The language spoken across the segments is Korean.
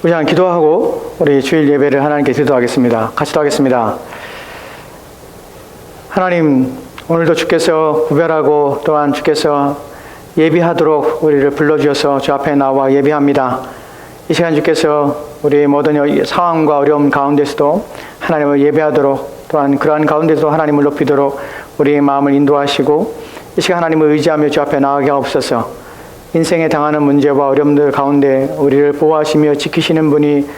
우리 한 기도하고 우리 주일 예배를 하나님께 기도하겠습니다. 같이 기도하겠습니다. 하나님, 오늘도 주께서 구별하고 또한 주께서 예비하도록 우리를 불러주셔서 주 앞에 나와 예비합니다. 이 시간 주께서 우리 모든 상황과 어려움 가운데서도 하나님을 예배하도록, 또한 그러한 가운데서 하나님을 높이도록 우리의 마음을 인도하시고 이 시간 하나님을 의지하며 주 앞에 나아가게 하옵소서. 인생에 당하는 문제와 어려움들 가운데 우리를 보호하시며 지키시는 분이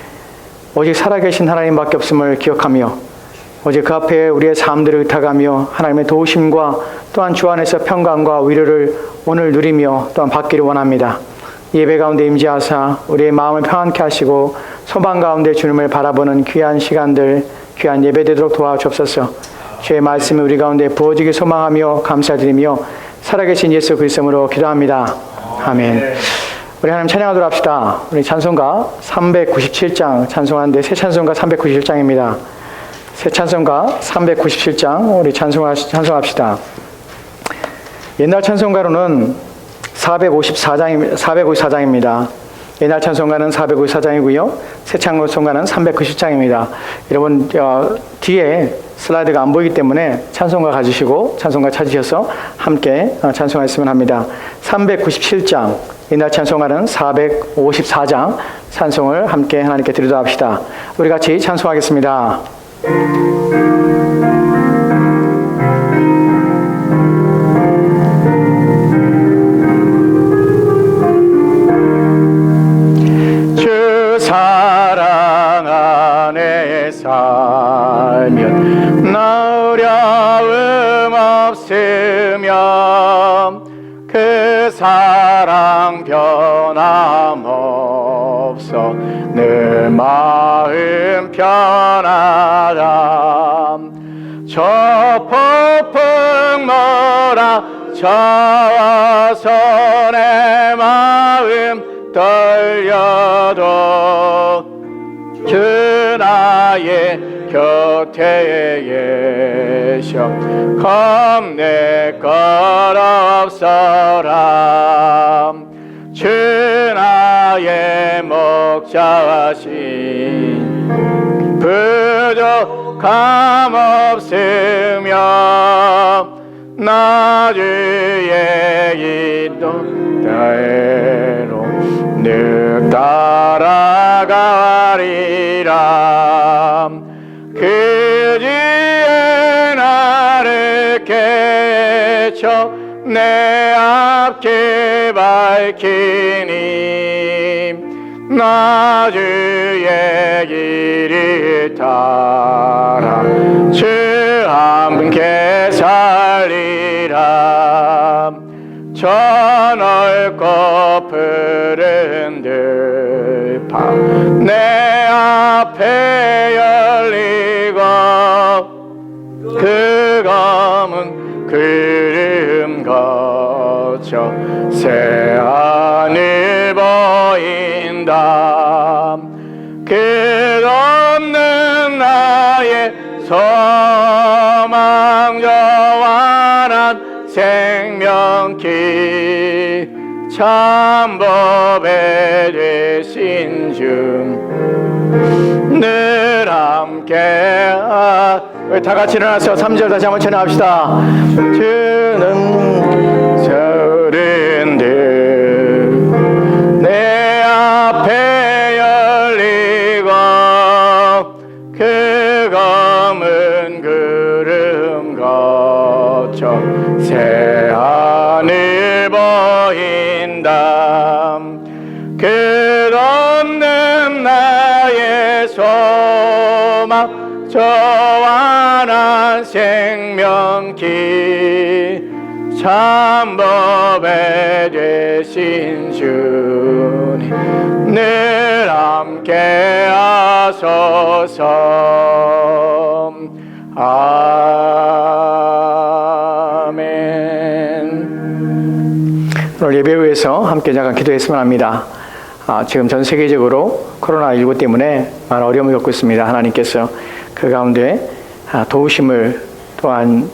오직 살아계신 하나님밖에 없음을 기억하며 오직 그 앞에 우리의 삶들을 의탁하며 하나님의 도우심과 또한 주 안에서 평강과 위로를 오늘 누리며 또한 받기를 원합니다. 예배 가운데 임재하사 우리의 마음을 평안케 하시고 소망 가운데 주님을 바라보는 귀한 시간들, 귀한 예배되도록 도와주옵소서. 주의 말씀이 우리 가운데 부어지길 소망하며 감사드리며 살아계신 예수 그리스도로 기도합니다. 아멘. 우리 하나님 찬양하도록 합시다. 우리 찬송가 397장 찬송하는데 새 찬송가 397장입니다. 새 찬송가 397장 우리 찬송합시다. 옛날 찬송가로는 454장입니다. 옛날 찬송가는 454장이고요. 새 찬송가는 390장입니다. 여러분 뒤에 슬라이드가 안 보이기 때문에 찬송가 가지시고 찬송가 찾으셔서 함께 찬송하셨으면 합니다. 397장 옛날 찬송가는 454장 찬송을 함께 하나님께 드리도록 합시다. 우리 같이 찬송하겠습니다. 주 사랑 안에 살면 나 어려움 없으며 그 사랑 변함없어 늘 마음 편하다. 저 폭풍 몰아쳐서 내 마음 떨려도 주 나의 곁에 계셔 겁낼 것 없어라. 주 나의 목자신 부족함 없으며 나 주의 인도대로 늘 따라가리라. 그 뒤에 나를 깨쳐 내 앞길 밝히니 나 주의 길을 따라 주 함께 살리라. 저 넓고 푸른 들판 내 앞에 열리고 그 검은 구름 거쳐 새 하늘 보인다. 끝없는 나의 소망 영원한 생명길 참 법에 되신 주 늘 함께 우리 다 같이 일어나서 3절 다시 한번 찬양합시다. 주는 서른들 내 앞에 열리고 그 검은 구름 거쳐 새 하늘 보인다. 끝없는 나의 소망 저 완한 생명길 참 법에 되신 주님 늘 함께 하소서. 아멘. 오늘 예배 후에서 함께 잠깐 기도했으면 합니다. 지금 전 세계적으로 코로나19 때문에 많은 어려움을 겪고 있습니다. 하나님께서 그 가운데 도우심을 또한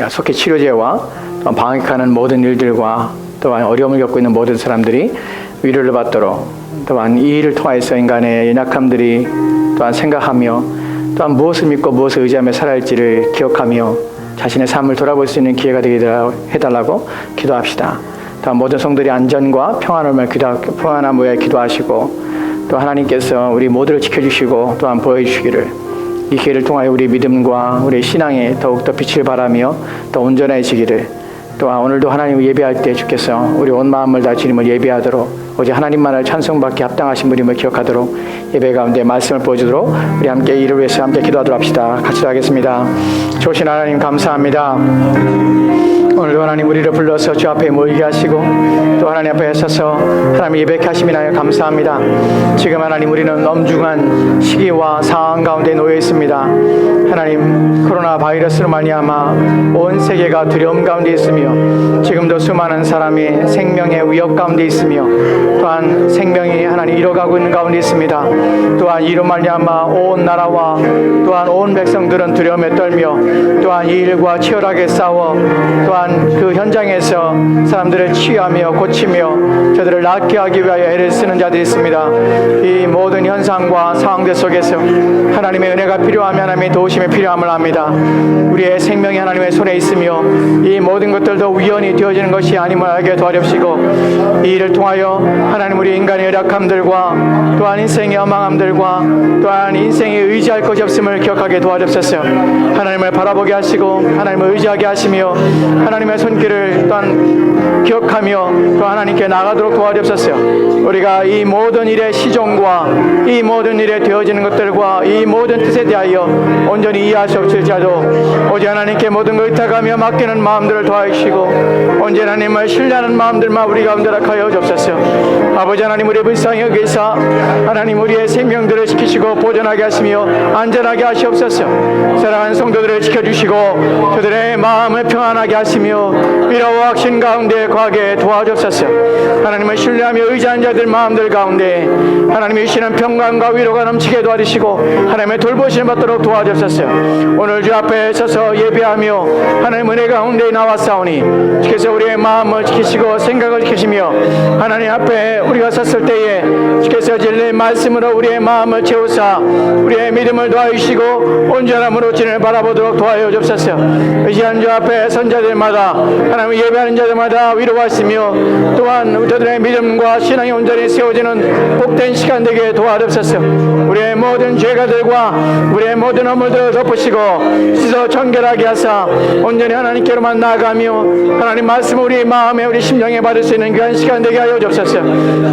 속히 치료제와 방역하는 모든 일들과 또한 어려움을 겪고 있는 모든 사람들이 위로를 받도록, 또한 이 일을 통해서 인간의 연약함들이 또한 생각하며 또한 무엇을 믿고 무엇을 의지하며 살아야 할지를 기억하며 자신의 삶을 돌아볼 수 있는 기회가 되게 해달라고 기도합시다. 또한 모든 성도들이 안전과 평안함을 위해 기도하시고, 또 하나님께서 우리 모두를 지켜주시고 또한 보여주시기를, 이 기회를 통하여 우리 믿음과 우리 신앙에 더욱더 빛을 발하며 더 온전해지기를, 또한 오늘도 하나님을 예배할 때 주께서 우리 온 마음을 다 주님을 예배하도록, 오직 하나님만을 찬송받기 합당하신 분임을 기억하도록, 예배 가운데 말씀을 보여주도록 우리 함께 이를 위해서 함께 기도하도록 합시다. 같이 하겠습니다. 좋으신 하나님 감사합니다. 오늘도 하나님 우리를 불러서 주 앞에 모이게 하시고 또 하나님 앞에 서서 하나님 예배케 하심이나요 감사합니다. 지금 하나님 우리는 엄중한 시기와 상황 가운데 놓여 있습니다. 하나님 코로나 바이러스로 말미암아 온 세계가 두려움 가운데 있으며, 지금도 수많은 사람이 생명의 위협 가운데 있으며, 또한 생명이 하나님 잃어가고 있는 가운데 있습니다. 또한 이로 말미암아 온 나라와 또한 온 백성들은 두려움에 떨며 또한 이 일과 치열하게 싸워 또한 그 현장에서 사람들을 치유하며 고치며 저들을 낫게 하기 위하여 애를 쓰는 자들이 있습니다. 이 모든 현상과 상황들 속에서 하나님의 은혜가 필요하며 하나님의 도우심이 필요함을 압니다. 우리의 생명이 하나님의 손에 있으며 이 모든 것들도 우연히 되어지는 것이 아님을 알게 도와주시고, 이 일을 통하여 하나님 우리 인간의 열악함들과 또한 인생의 허망함들과 또한 인생에 의지할 것이 없음을 기억하게 도와주옵소서. 하나님을 바라보게 하시고 하나님을 의지하게 하시며 하나님의 손길을 또한 기억하며 또 하나님께 나가도록 도와주옵소서. 우리가 이 모든 일의 시종과 이 모든 일에 되어지는 것들과 이 모든 뜻에 대하여 온전히 이해할 수 없을지라도 오직 하나님께 모든 걸 의탁하며 맡기는 마음들을 도와주시고 언제나 하나님을 신뢰하는 마음들만 우리 가운데 하여 주옵소서. 아버지 하나님, 우리의 불쌍히 여기사 하나님 우리의 생명들을 지키시고 보존하게 하시며 안전하게 하시옵소서. 사랑하는 성도들을 지켜주시고 그들의 마음을 평안하게 하시며 위로와 확신 가운데 거하게 도와주옵소서. 하나님을 신뢰하며 의지하는 자들 마음들 가운데 하나님이 주시는 평강과 위로가 넘치게 도와주시고 하나님의 돌보심을 받도록 도와주옵소서. 오늘 주 앞에 서서 예배하며 하나님 은혜 가운데 나왔사오니 주께서 우리의 마음을 지키시고 생각을 지키시며 하나님 앞에 우리가 섰을 때에 주께서 진리의 말씀으로 우리의 마음을 채우사 우리의 믿음을 도와주시고 온전함으로 주님을 바라보도록 도와여 주옵소서. 의지하는 주 앞에 선자들마다 하나님 예배하는 자들마다 위로하시며 또한 저들의 믿음과 신앙이 온전히 세워지는 복된 시간 되게 도와주옵소서. 우리의 모든 죄가들과 우리의 모든 허물들을 덮으시고 씻어 정결하게 하사 온전히 하나님께로만 나아가며 하나님 말씀 우리 마음에 우리 심령에 받을 수 있는 귀한 시간 되게 하여 주옵소서.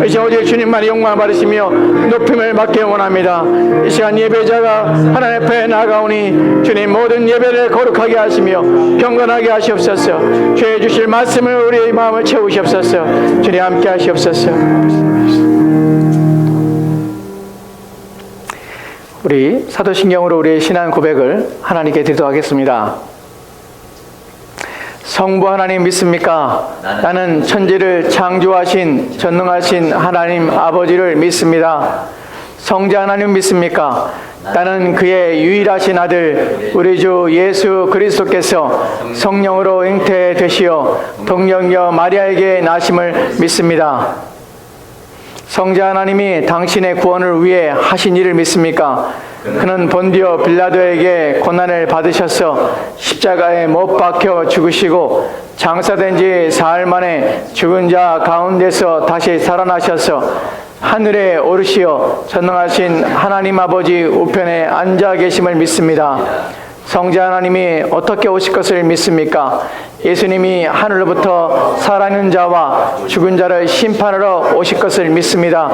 이제 오직 주님만이 영광을 받으시며 높임을 받기 원합니다. 이 시간 예배자가 하나님 앞에 나아가오니 주님 모든 예배를 거룩하게 하시며 경건하게 하시옵소서. 주의 주실 말씀을 우리 마음을 채우시옵소서. 주님 함께 하시옵소서. 우리 사도신경으로 우리의 신앙 고백을 하나님께 드리도록 하겠습니다. 성부 하나님 믿습니까? 나는 천지를 창조하신 전능하신 하나님 아버지를 믿습니다. 성자 하나님 믿습니까? 나는 그의 유일하신 아들 우리 주 예수 그리스도께서 성령으로 잉태되시어 동정녀 마리아에게 나심을 믿습니다. 성자 하나님이 당신의 구원을 위해 하신 일을 믿습니까? 그는 본디오 빌라도에게 고난을 받으셔서 십자가에 못 박혀 죽으시고 장사된 지 사흘 만에 죽은 자 가운데서 다시 살아나셔서 하늘에 오르시어 전능하신 하나님 아버지 우편에 앉아 계심을 믿습니다. 성자 하나님이 어떻게 오실 것을 믿습니까? 예수님이 하늘로부터 살아있는 자와 죽은 자를 심판하러 오실 것을 믿습니다.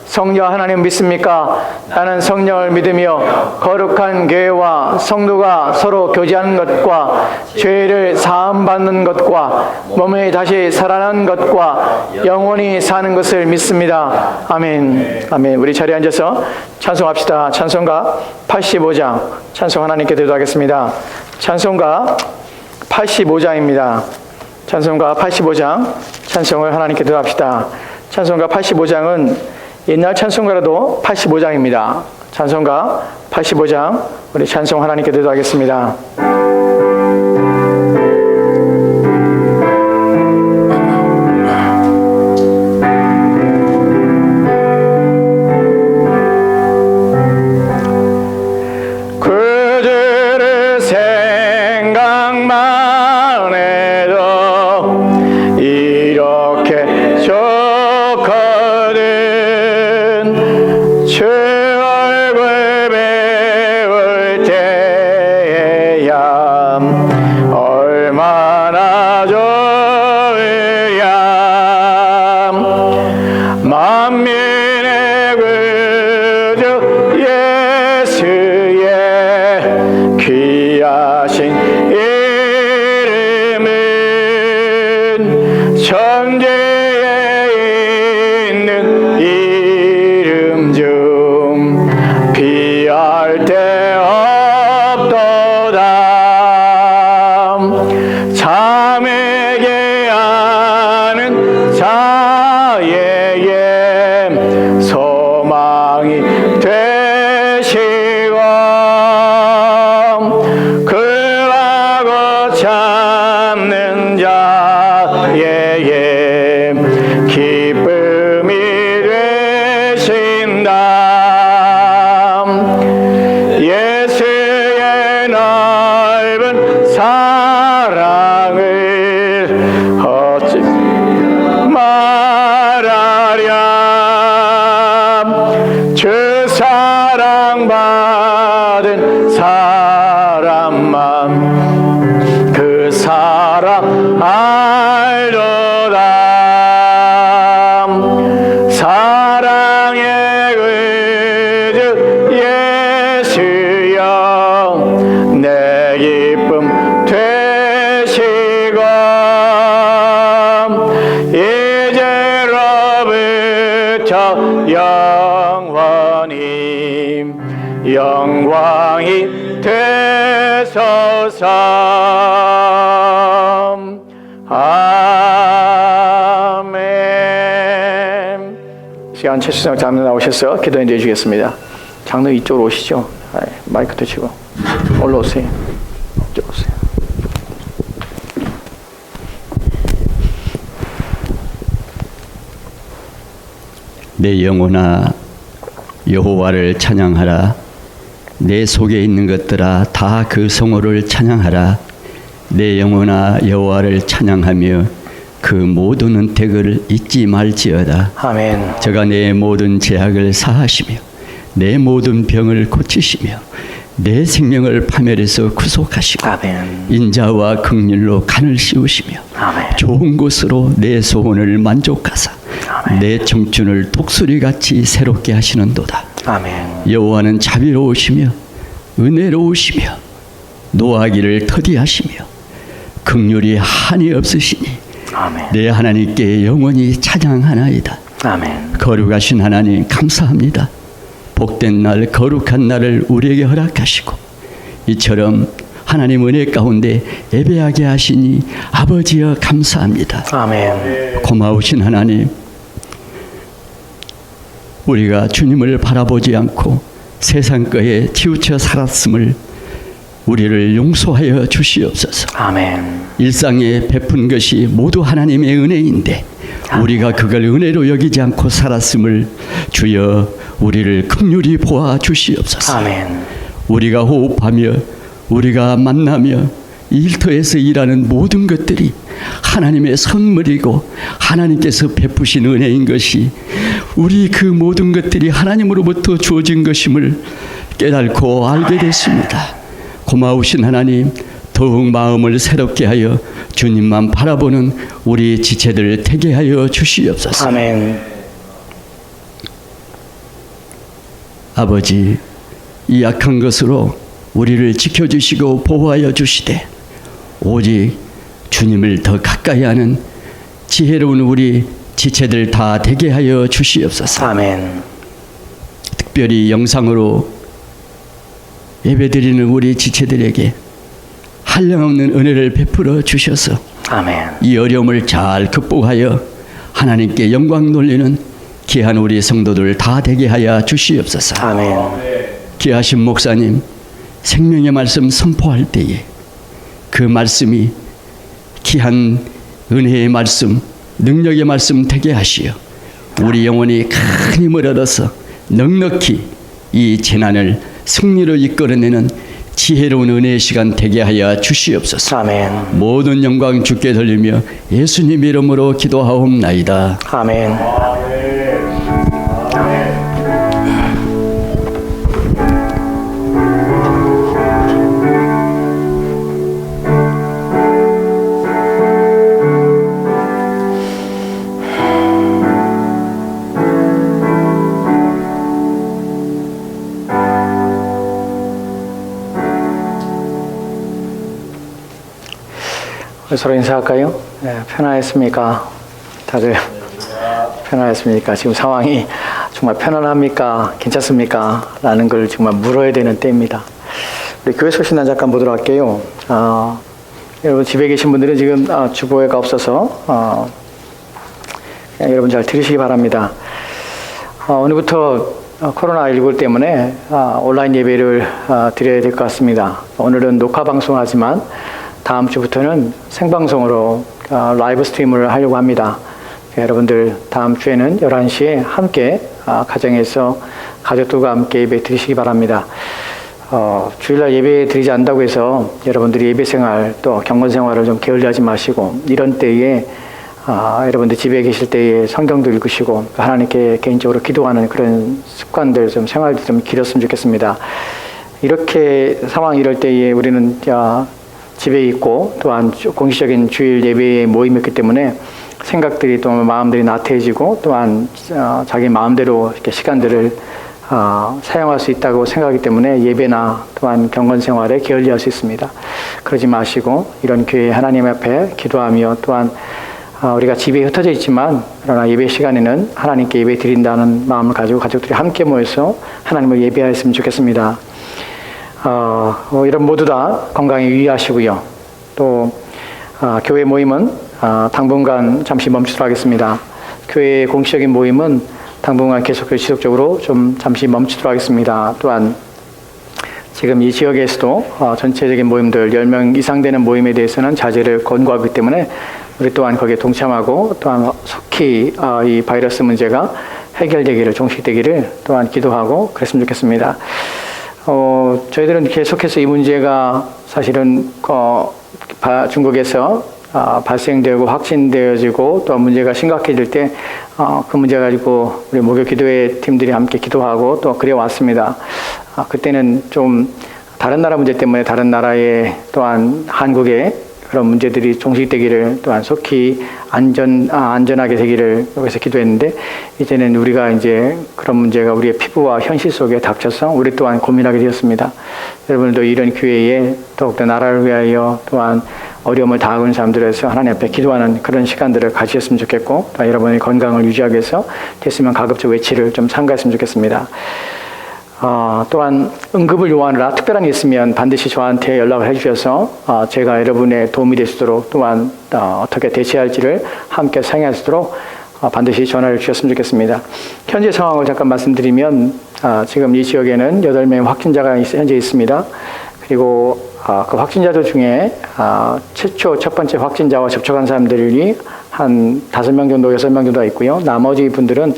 성령 하나님 믿습니까? 나는 성령을 믿으며 거룩한 교회와 성도가 서로 교제하는 것과 죄를 사함받는 것과 몸이 다시 살아난 것과 영원히 사는 것을 믿습니다. 아멘. 아멘. 우리 자리에 앉아서 찬송합시다. 찬송가 85장 찬송 하나님께 드리도록 하겠습니다. 찬송가 85장입니다. 찬송가 85장 찬송을 하나님께 드리도록 합시다. 찬송가 85장은 옛날 찬송가라도 85장입니다. 찬송가 85장 우리 찬송 하나님께 드리도록 하겠습니다. 좋거든 주 얼굴 배울 때야 얼마나 좋으랴 만민의 구주 예수의 귀하신 이름은 천지에 있는 이름 중 비할 데 없도다 잠에게 하는 자에게 소망이 되시고 그하고 찾는 자에게 기쁨이 되신다 예수의 넓은 사랑을 어찌 말하랴 주 사랑받은 사람만 그 사랑 알도다 사랑의 구주 예수여 내 기쁨 되시고 이제로부터 영원히 영광이 되소서 아멘. 시간 최수정 장로 나오셔서 기도해 주시겠습니다. 장로 이쪽으로 오시죠. 마이크 드시고 올라오세요. 이쪽으로 오세요. 내 영혼아 여호와를 찬양하라. 내 속에 있는 것들아 다 그 성호를 찬양하라. 내 영혼아 여호와를 찬양하며 그 모든 은택을 잊지 말지어다. 아멘. 저가 내 모든 죄악을 사하시며 내 모든 병을 고치시며 내 생명을 파멸해서 구속하시고 아멘. 인자와 긍휼로 간을 씌우시며 아멘. 좋은 곳으로 내 소원을 만족하사 아멘. 내 청춘을 독수리같이 새롭게 하시는도다. 아멘. 여호와는 자비로우시며 은혜로우시며 노하기를 터디하시며 긍휼이 한이 없으시니 아멘. 내 하나님께 영원히 찬양하나이다. 아멘. 거룩하신 하나님 감사합니다. 복된 날 거룩한 날을 우리에게 허락하시고 이처럼 하나님 은혜 가운데 예배하게 하시니 아버지여 감사합니다. 아멘. 고마우신 하나님, 우리가 주님을 바라보지 않고 세상 거에 치우쳐 살았음을 우리를 용서하여 주시옵소서. 아멘. 일상에 베푼 것이 모두 하나님의 은혜인데 우리가 그걸 은혜로 여기지 않고 살았음을 주여 우리를 긍휼히 보아 주시옵소서. 아멘. 우리가 호흡하며 우리가 만나며 일터에서 일하는 모든 것들이 하나님의 선물이고 하나님께서 베푸신 은혜인 것이 우리 그 모든 것들이 하나님으로부터 주어진 것임을 깨닫고 알게 됐습니다. 고마우신 하나님, 더욱 마음을 새롭게 하여 주님만 바라보는 우리 지체들 되게 하여 주시옵소서. 아멘. 아버지, 이 약한 것으로 우리를 지켜주시고 보호하여 주시되 오직 주님을 더 가까이 하는 지혜로운 우리 지체들 다 되게 하여 주시옵소서. 아멘. 특별히 영상으로 예배드리는 우리 지체들에게 한량없는 은혜를 베풀어 주셔서 아멘. 이 어려움을 잘 극복하여 하나님께 영광 돌리는 귀한 우리 성도들 다 되게 하여 주시옵소서. 아멘. 귀하신 목사님, 생명의 말씀 선포할 때에 그 말씀이 귀한 은혜의 말씀, 능력의 말씀 되게 하시어 우리 영혼이 큰 힘을 얻어서 넉넉히 이 재난을 승리로 이끌어내는 지혜로운 은혜의 시간 되게 하여 주시옵소서. 아멘. 모든 영광 주께 돌리며 예수님 이름으로 기도하옵나이다. 아멘. 서로 인사할까요? 네, 편안했습니까? 다들 편안했습니까? 지금 상황이 정말 편안합니까? 괜찮습니까? 라는 걸 정말 물어야 되는 때입니다. 우리 교회 소식난 잠깐 보도록 할게요. 여러분 집에 계신 분들은 지금 주보회가 없어서 여러분 잘 들으시기 바랍니다. 오늘부터 코로나19 때문에 온라인 예배를 드려야 될 것 같습니다. 오늘은 녹화 방송하지만 다음 주부터는 생방송으로 라이브 스트림을 하려고 합니다. 여러분들 다음 주에는 11시에 함께 가정에서 가족들과 함께 예배 드리시기 바랍니다. 주일날 예배 드리지 않는다고 해서 여러분들이 예배 생활 또 경건 생활을 좀 게을리하지 마시고 이런 때에 여러분들 집에 계실 때에 성경도 읽으시고 하나님께 개인적으로 기도하는 그런 습관들 좀 생활도 좀 기렸으면 좋겠습니다. 이렇게 상황이 이럴 때에 우리는 집에 있고 또한 공식적인 주일 예배에 모임이었기 때문에 생각들이 또 마음들이 나태해지고 또한 자기 마음대로 이렇게 시간들을 사용할 수 있다고 생각하기 때문에 예배나 또한 경건 생활에 게을리할 수 있습니다. 그러지 마시고 이런 교회 하나님 앞에 기도하며 또한 우리가 집에 흩어져 있지만 그러나 예배 시간에는 하나님께 예배 드린다는 마음을 가지고 가족들이 함께 모여서 하나님을 예배하였으면 좋겠습니다. 이런 모두 다 건강에 유의하시고요. 또 교회 모임은 당분간 잠시 멈추도록 하겠습니다. 교회 공식적인 모임은 당분간 계속 지속적으로 좀 잠시 멈추도록 하겠습니다. 또한 지금 이 지역에서도 전체적인 모임들 10명 이상 되는 모임에 대해서는 자제를 권고하기 때문에 우리 또한 거기에 동참하고 또한 속히 이 바이러스 문제가 해결되기를 종식되기를 또한 기도하고 그랬으면 좋겠습니다. 저희들은 계속해서 이 문제가 사실은 중국에서 발생되고 확진되어지고 또 문제가 심각해질 때 그 문제 가지고 우리 목요 기도회 팀들이 함께 기도하고 또 그래 왔습니다. 그때는 좀 다른 나라 문제 때문에 다른 나라에 또한 한국에 그런 문제들이 종식되기를 또한 속히 안전하게 되기를 여기서 기도했는데 이제는 우리가 이제 그런 문제가 우리의 피부와 현실 속에 닥쳐서 우리 또한 고민하게 되었습니다. 여러분들도 이런 기회에 더욱더 나라를 위하여 또한 어려움을 당하는 사람들에서 하나님 앞에 기도하는 그런 시간들을 가지셨으면 좋겠고 또 여러분의 건강을 유지하기 위해서 됐으면 가급적 외치를 좀 참가했으면 좋겠습니다. 또한 응급을 요하느라 특별한 일 있으면 반드시 저한테 연락을 해주셔서 제가 여러분의 도움이 될 수 있도록 또한 어떻게 대처할지를 함께 상의할 수 있도록 반드시 전화를 주셨으면 좋겠습니다. 현재 상황을 잠깐 말씀드리면 지금 이 지역에는 8명 확진자가 현재 있습니다. 그리고 그 확진자들 중에 최초 첫 번째 확진자와 접촉한 사람들이 한 5명 정도, 6명 정도 있고요. 나머지 분들은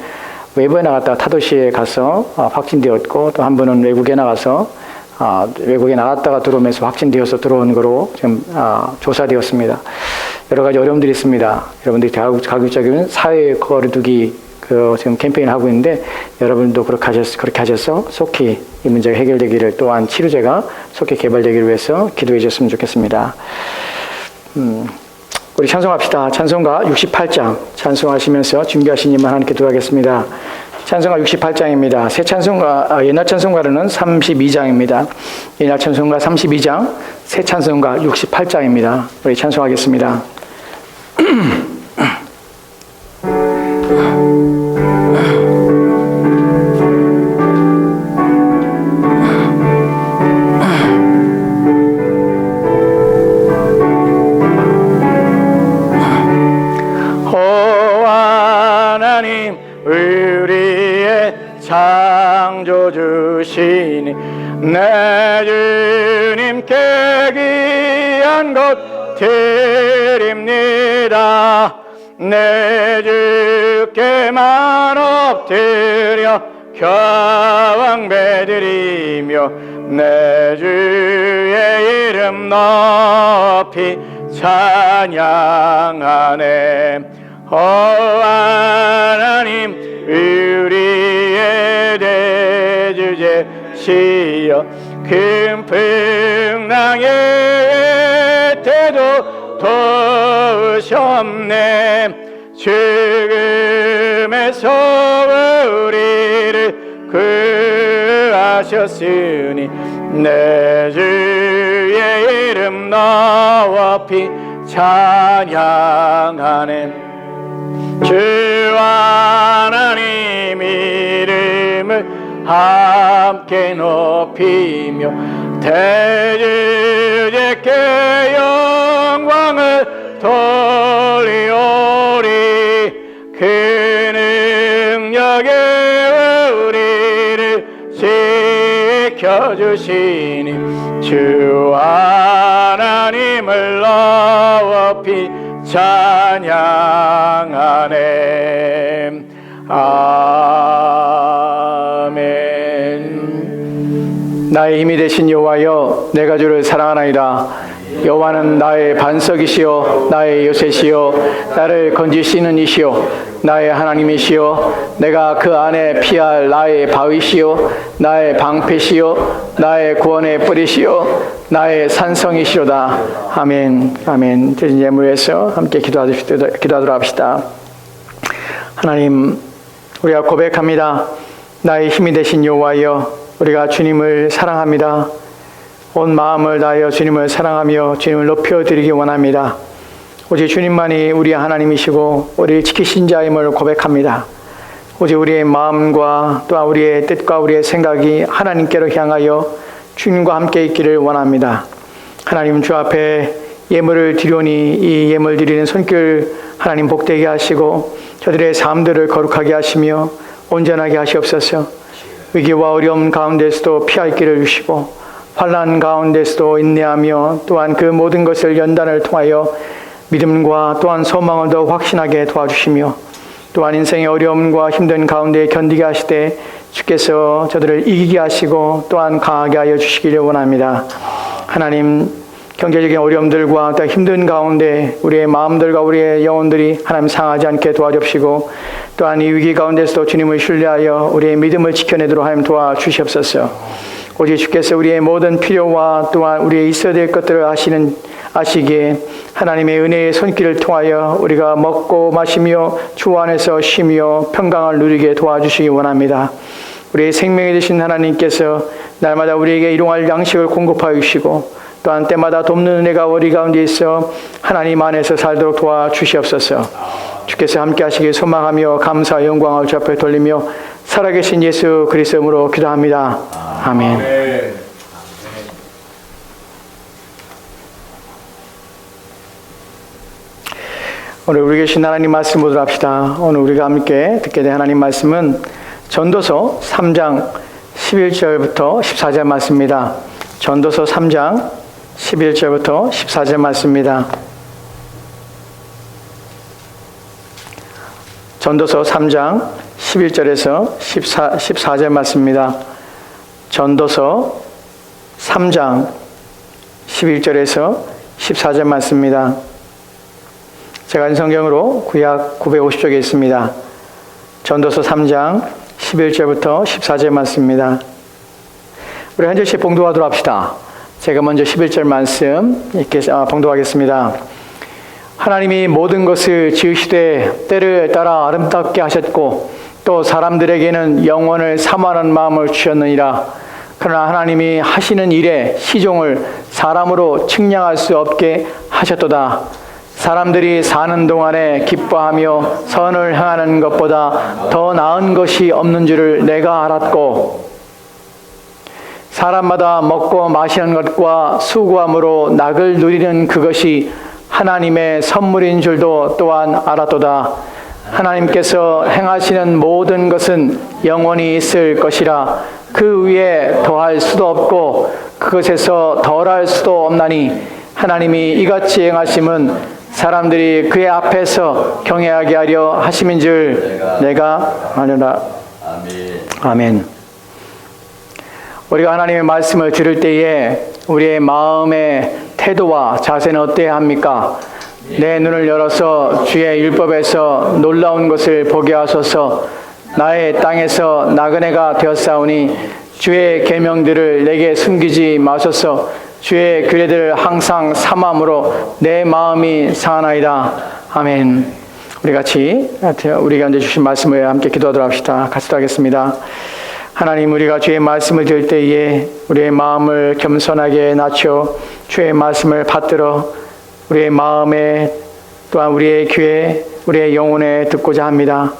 외부에 나갔다가 타도시에 가서 확진되었고 또 한 분은 외국에 나가서 외국에 나갔다가 들어오면서 확진되어서 들어온 거로 지금 조사되었습니다. 여러 가지 어려움들이 있습니다. 여러분들이 가급적이면 사회 거리두기 지금 캠페인을 하고 있는데 여러분도 그렇게 하셔서 속히 이 문제가 해결되기를 또한 치료제가 속히 개발되기를 위해서 기도해 주셨으면 좋겠습니다. 우리 찬송합시다. 찬송가 68장 찬송하시면서 준비하신 일만 하나님께 기도하겠습니다. 찬송가 68장입니다. 새 찬송가, 옛날 찬송가로는 32장입니다. 옛날 찬송가 32장, 새 찬송가 68장입니다. 우리 찬송하겠습니다. 창조주시니 내 주님께 귀한 것 드립니다. 내 주께만 엎드려 경배드리며 내 주의 이름 높이 찬양하네. 하나님 우리의 대주제시여 큰 풍랑의 때도 도우셨네. 죽음에서 우리를 구하셨으니 내 주의 이름 높이 찬양하네. 주 하나님 이름을 함께 높이며 대주제께 영광을 돌리오리. 그 능력에 우리를 지켜주시니 주 하나님을 높이 찬양하네. 아멘. 나의 힘이 되신 여호와여, 내가 주를 사랑하나이다. 여호와는 나의 반석이시요 나의 요새시요 나를 건지시는 이시요 나의 하나님이시요 내가 그 안에 피할 나의 바위시요 나의 방패시요 나의 구원의 뿌리시요 나의 산성이시로다. 아멘. 아멘. 드린 예물에서 함께 기도하도록 합시다. 하나님, 우리가 고백합니다. 나의 힘이 되신 여호와여, 우리가 주님을 사랑합니다. 온 마음을 다하여 주님을 사랑하며 주님을 높여드리기 원합니다. 오직 주님만이 우리의 하나님이시고 우리를 지키신 자임을 고백합니다. 오직 우리의 마음과 또한 우리의 뜻과 우리의 생각이 하나님께로 향하여 주님과 함께 있기를 원합니다. 하나님, 주 앞에 예물을 드리오니 이 예물 드리는 손길 하나님 복되게 하시고 저들의 삶들을 거룩하게 하시며 온전하게 하시옵소서. 위기와 어려움 가운데서도 피할 길을 주시고 환난 가운데서도 인내하며 또한 그 모든 것을 연단을 통하여 믿음과 또한 소망을 더 확신하게 도와주시며 또한 인생의 어려움과 힘든 가운데 견디게 하시되 주께서 저들을 이기게 하시고 또한 강하게 하여 주시기를 원합니다. 하나님, 경제적인 어려움들과 또 힘든 가운데 우리의 마음들과 우리의 영혼들이 하나님 상하지 않게 도와주시고 또한 이 위기 가운데서도 주님을 신뢰하여 우리의 믿음을 지켜내도록 하나님 도와주시옵소서. 오직 주께서 우리의 모든 필요와 또한 우리의 있어야 될 것들을 아시기에 하나님의 은혜의 손길을 통하여 우리가 먹고 마시며 주 안에서 쉬며 평강을 누리게 도와주시기 원합니다. 우리의 생명이 되신 하나님께서 날마다 우리에게 일용할 양식을 공급하여 주시고 또한 때마다 돕는 은혜가 우리 가운데 있어 하나님 안에서 살도록 도와주시옵소서. 주께서 함께 하시길 소망하며 감사와 영광을 주 앞에 돌리며 살아계신 예수 그리스도 이름으로 기도합니다. 아멘. 오늘 우리 계신 하나님 말씀 보도록 합시다. 오늘 우리가 함께 듣게 된 하나님 말씀은 전도서 3장 11절부터 14절 말씀입니다. 전도서 3장 11절부터 14절 말씀입니다. 전도서 3장 11절에서 14절 말씀입니다. 전도서 3장 11절에서 14절 말씀입니다. 제가 한 성경으로 구약 950쪽에 있습니다. 전도서 3장 11절부터 14절 말씀입니다. 우리 한 절씩 봉독하도록 합시다. 제가 먼저 11절 말씀 이렇게 봉독하겠습니다. 하나님이 모든 것을 지으시되 때를 따라 아름답게 하셨고 또 사람들에게는 영원을 사모하는 마음을 주셨느니라. 그러나 하나님이 하시는 일에 시종을 사람으로 측량할 수 없게 하셨도다. 사람들이 사는 동안에 기뻐하며 선을 행하는 것보다 더 나은 것이 없는 줄을 내가 알았고 사람마다 먹고 마시는 것과 수고함으로 낙을 누리는 그것이 하나님의 선물인 줄도 또한 알았도다. 하나님께서 행하시는 모든 것은 영원히 있을 것이라. 그 위에 더할 수도 없고 그것에서 덜할 수도 없나니 하나님이 이같이 행하심은 사람들이 그의 앞에서 경외하게 하려 하심인 줄 내가 아노라. 아멘. 우리가 하나님의 말씀을 들을 때에 우리의 마음의 태도와 자세는 어때야 합니까? 내 눈을 열어서 주의 율법에서 놀라운 것을 보게 하소서. 나의 땅에서 나그네가 되었사오니 주의 계명들을 내게 숨기지 마소서. 주의 규례들을 항상 삼함으로 내 마음이 상하나이다. 아멘. 우리가 이제 주신 말씀을 함께 기도하도록 합시다. 같이 기도하겠습니다. 하나님, 우리가 주의 말씀을 들을 때에 우리의 마음을 겸손하게 낮춰 주의 말씀을 받들어 우리의 마음에 또한 우리의 귀에 우리의 영혼에 듣고자 합니다.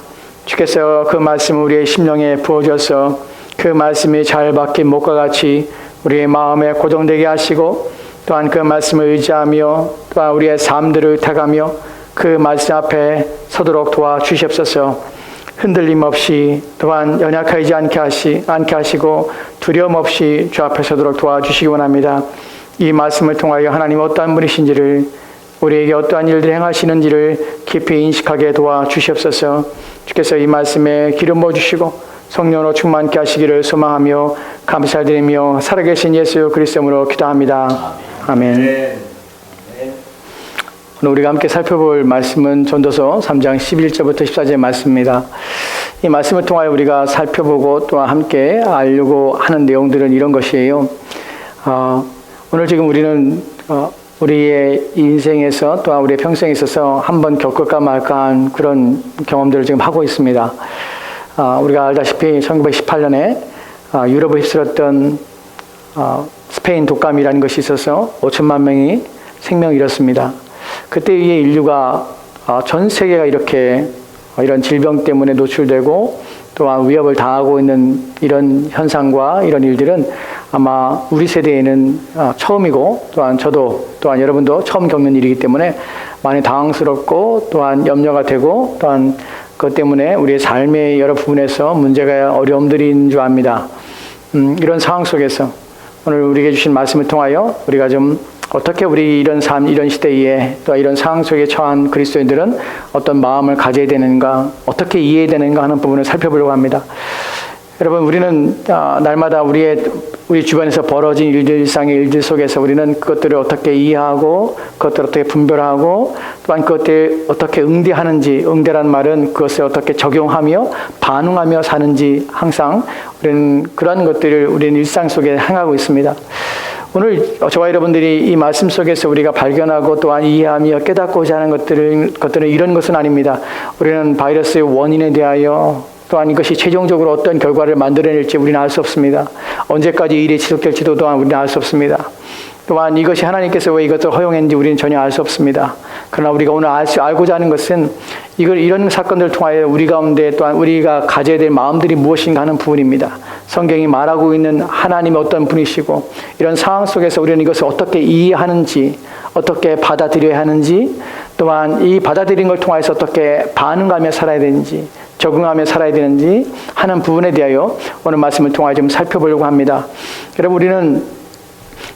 주께서 그 말씀을 우리의 심령에 부어줘서 그 말씀이 잘 박힌 목과 같이 우리의 마음에 고정되게 하시고 또한 그 말씀을 의지하며 또한 우리의 삶들을 택하며 그 말씀 앞에 서도록 도와주시옵소서. 흔들림 없이 또한 연약하지 않게 하시고 두려움 없이 주 앞에 서도록 도와주시기 원합니다. 이 말씀을 통하여 하나님 어떠한 분이신지를 우리에게 어떠한 일들을 행하시는지를 깊이 인식하게 도와주시옵소서. 주께서 이 말씀에 기름 부어주시고 성령으로 충만케 하시기를 소망하며 감사드리며 살아계신 예수 그리스도로 기도합니다. 아멘. 오늘 우리가 함께 살펴볼 말씀은 전도서 3장 11절부터 14절의 말씀입니다. 이 말씀을 통하여 우리가 살펴보고 또 함께 알려고 하는 내용들은 이런 것이에요. 오늘 지금 우리는 우리의 인생에서 또한 우리의 평생에 있어서 한번 겪을까 말까 한 그런 경험들을 지금 하고 있습니다. 우리가 알다시피 1918년에 유럽을 휩쓸었던 스페인 독감이라는 것이 있어서 5천만 명이 생명을 잃었습니다. 그때 이 인류가 전 세계가 이렇게 이런 질병 때문에 노출되고 또한 위협을 당하고 있는 이런 현상과 이런 일들은 아마 우리 세대에는 처음이고 또한 저도 또한 여러분도 처음 겪는 일이기 때문에 많이 당황스럽고 또한 염려가 되고 또한 그것 때문에 우리의 삶의 여러 부분에서 문제가 어려움들이 있는 줄 압니다. 이런 상황 속에서 오늘 우리에게 주신 말씀을 통하여 우리가 좀 어떻게 우리 이런 삶, 이런 시대에 또 이런 상황 속에 처한 그리스도인들은 어떤 마음을 가져야 되는가, 어떻게 이해해야 되는가 하는 부분을 살펴보려고 합니다. 여러분, 우리는 날마다 우리 주변에서 벌어진 일들, 일상의 일들 속에서 우리는 그것들을 어떻게 이해하고 그것들을 어떻게 분별하고 또한 그것들을 어떻게 응대하는지, 응대란 말은 그것을 어떻게 적용하며 반응하며 사는지 항상 우리는 그런 것들을 우리는 일상 속에 행하고 있습니다. 오늘 저와 여러분들이 이 말씀 속에서 우리가 발견하고 또한 이해하며 깨닫고자 하는 것들은 이런 것은 아닙니다. 우리는 바이러스의 원인에 대하여 또한 이것이 최종적으로 어떤 결과를 만들어낼지 우리는 알 수 없습니다. 언제까지 일이 지속될지도 또한 우리는 알 수 없습니다. 또한 이것이 하나님께서 왜 이것을 허용했는지 우리는 전혀 알 수 없습니다. 그러나 우리가 오늘 알고자 하는 것은 이런 사건들을 통하여 우리 가운데 또한 우리가 가져야 될 마음들이 무엇인가 하는 부분입니다. 성경이 말하고 있는 하나님이 어떤 분이시고 이런 상황 속에서 우리는 이것을 어떻게 이해하는지 어떻게 받아들여야 하는지 또한 이 받아들인 걸 통해서 어떻게 반응하며 살아야 되는지 적응하며 살아야 되는지 하는 부분에 대하여 오늘 말씀을 통하여 좀 살펴보려고 합니다. 여러분, 우리는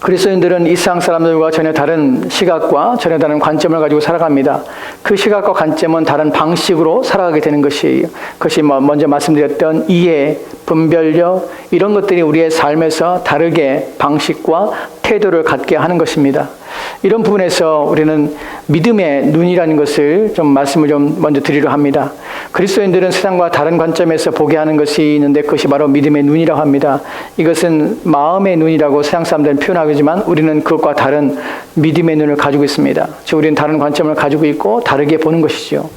그리스도인들은 이 세상 사람들과 전혀 다른 시각과 전혀 다른 관점을 가지고 살아갑니다. 그 시각과 관점은 다른 방식으로 살아가게 되는 것이에요. 그것이 먼저 말씀드렸던 이해, 분별력 이런 것들이 우리의 삶에서 다르게 방식과 태도를 갖게 하는 것입니다. 이런 부분에서 우리는 믿음의 눈이라는 것을 좀 말씀을 좀 먼저 드리려 합니다. 그리스도인들은 세상과 다른 관점에서 보게 하는 것이 있는데 그것이 바로 믿음의 눈이라고 합니다. 이것은 마음의 눈이라고 세상 사람들은 표현하지만 우리는 그것과 다른 믿음의 눈을 가지고 있습니다. 즉 우리는 다른 관점을 가지고 있고 다르게 보는 것이죠.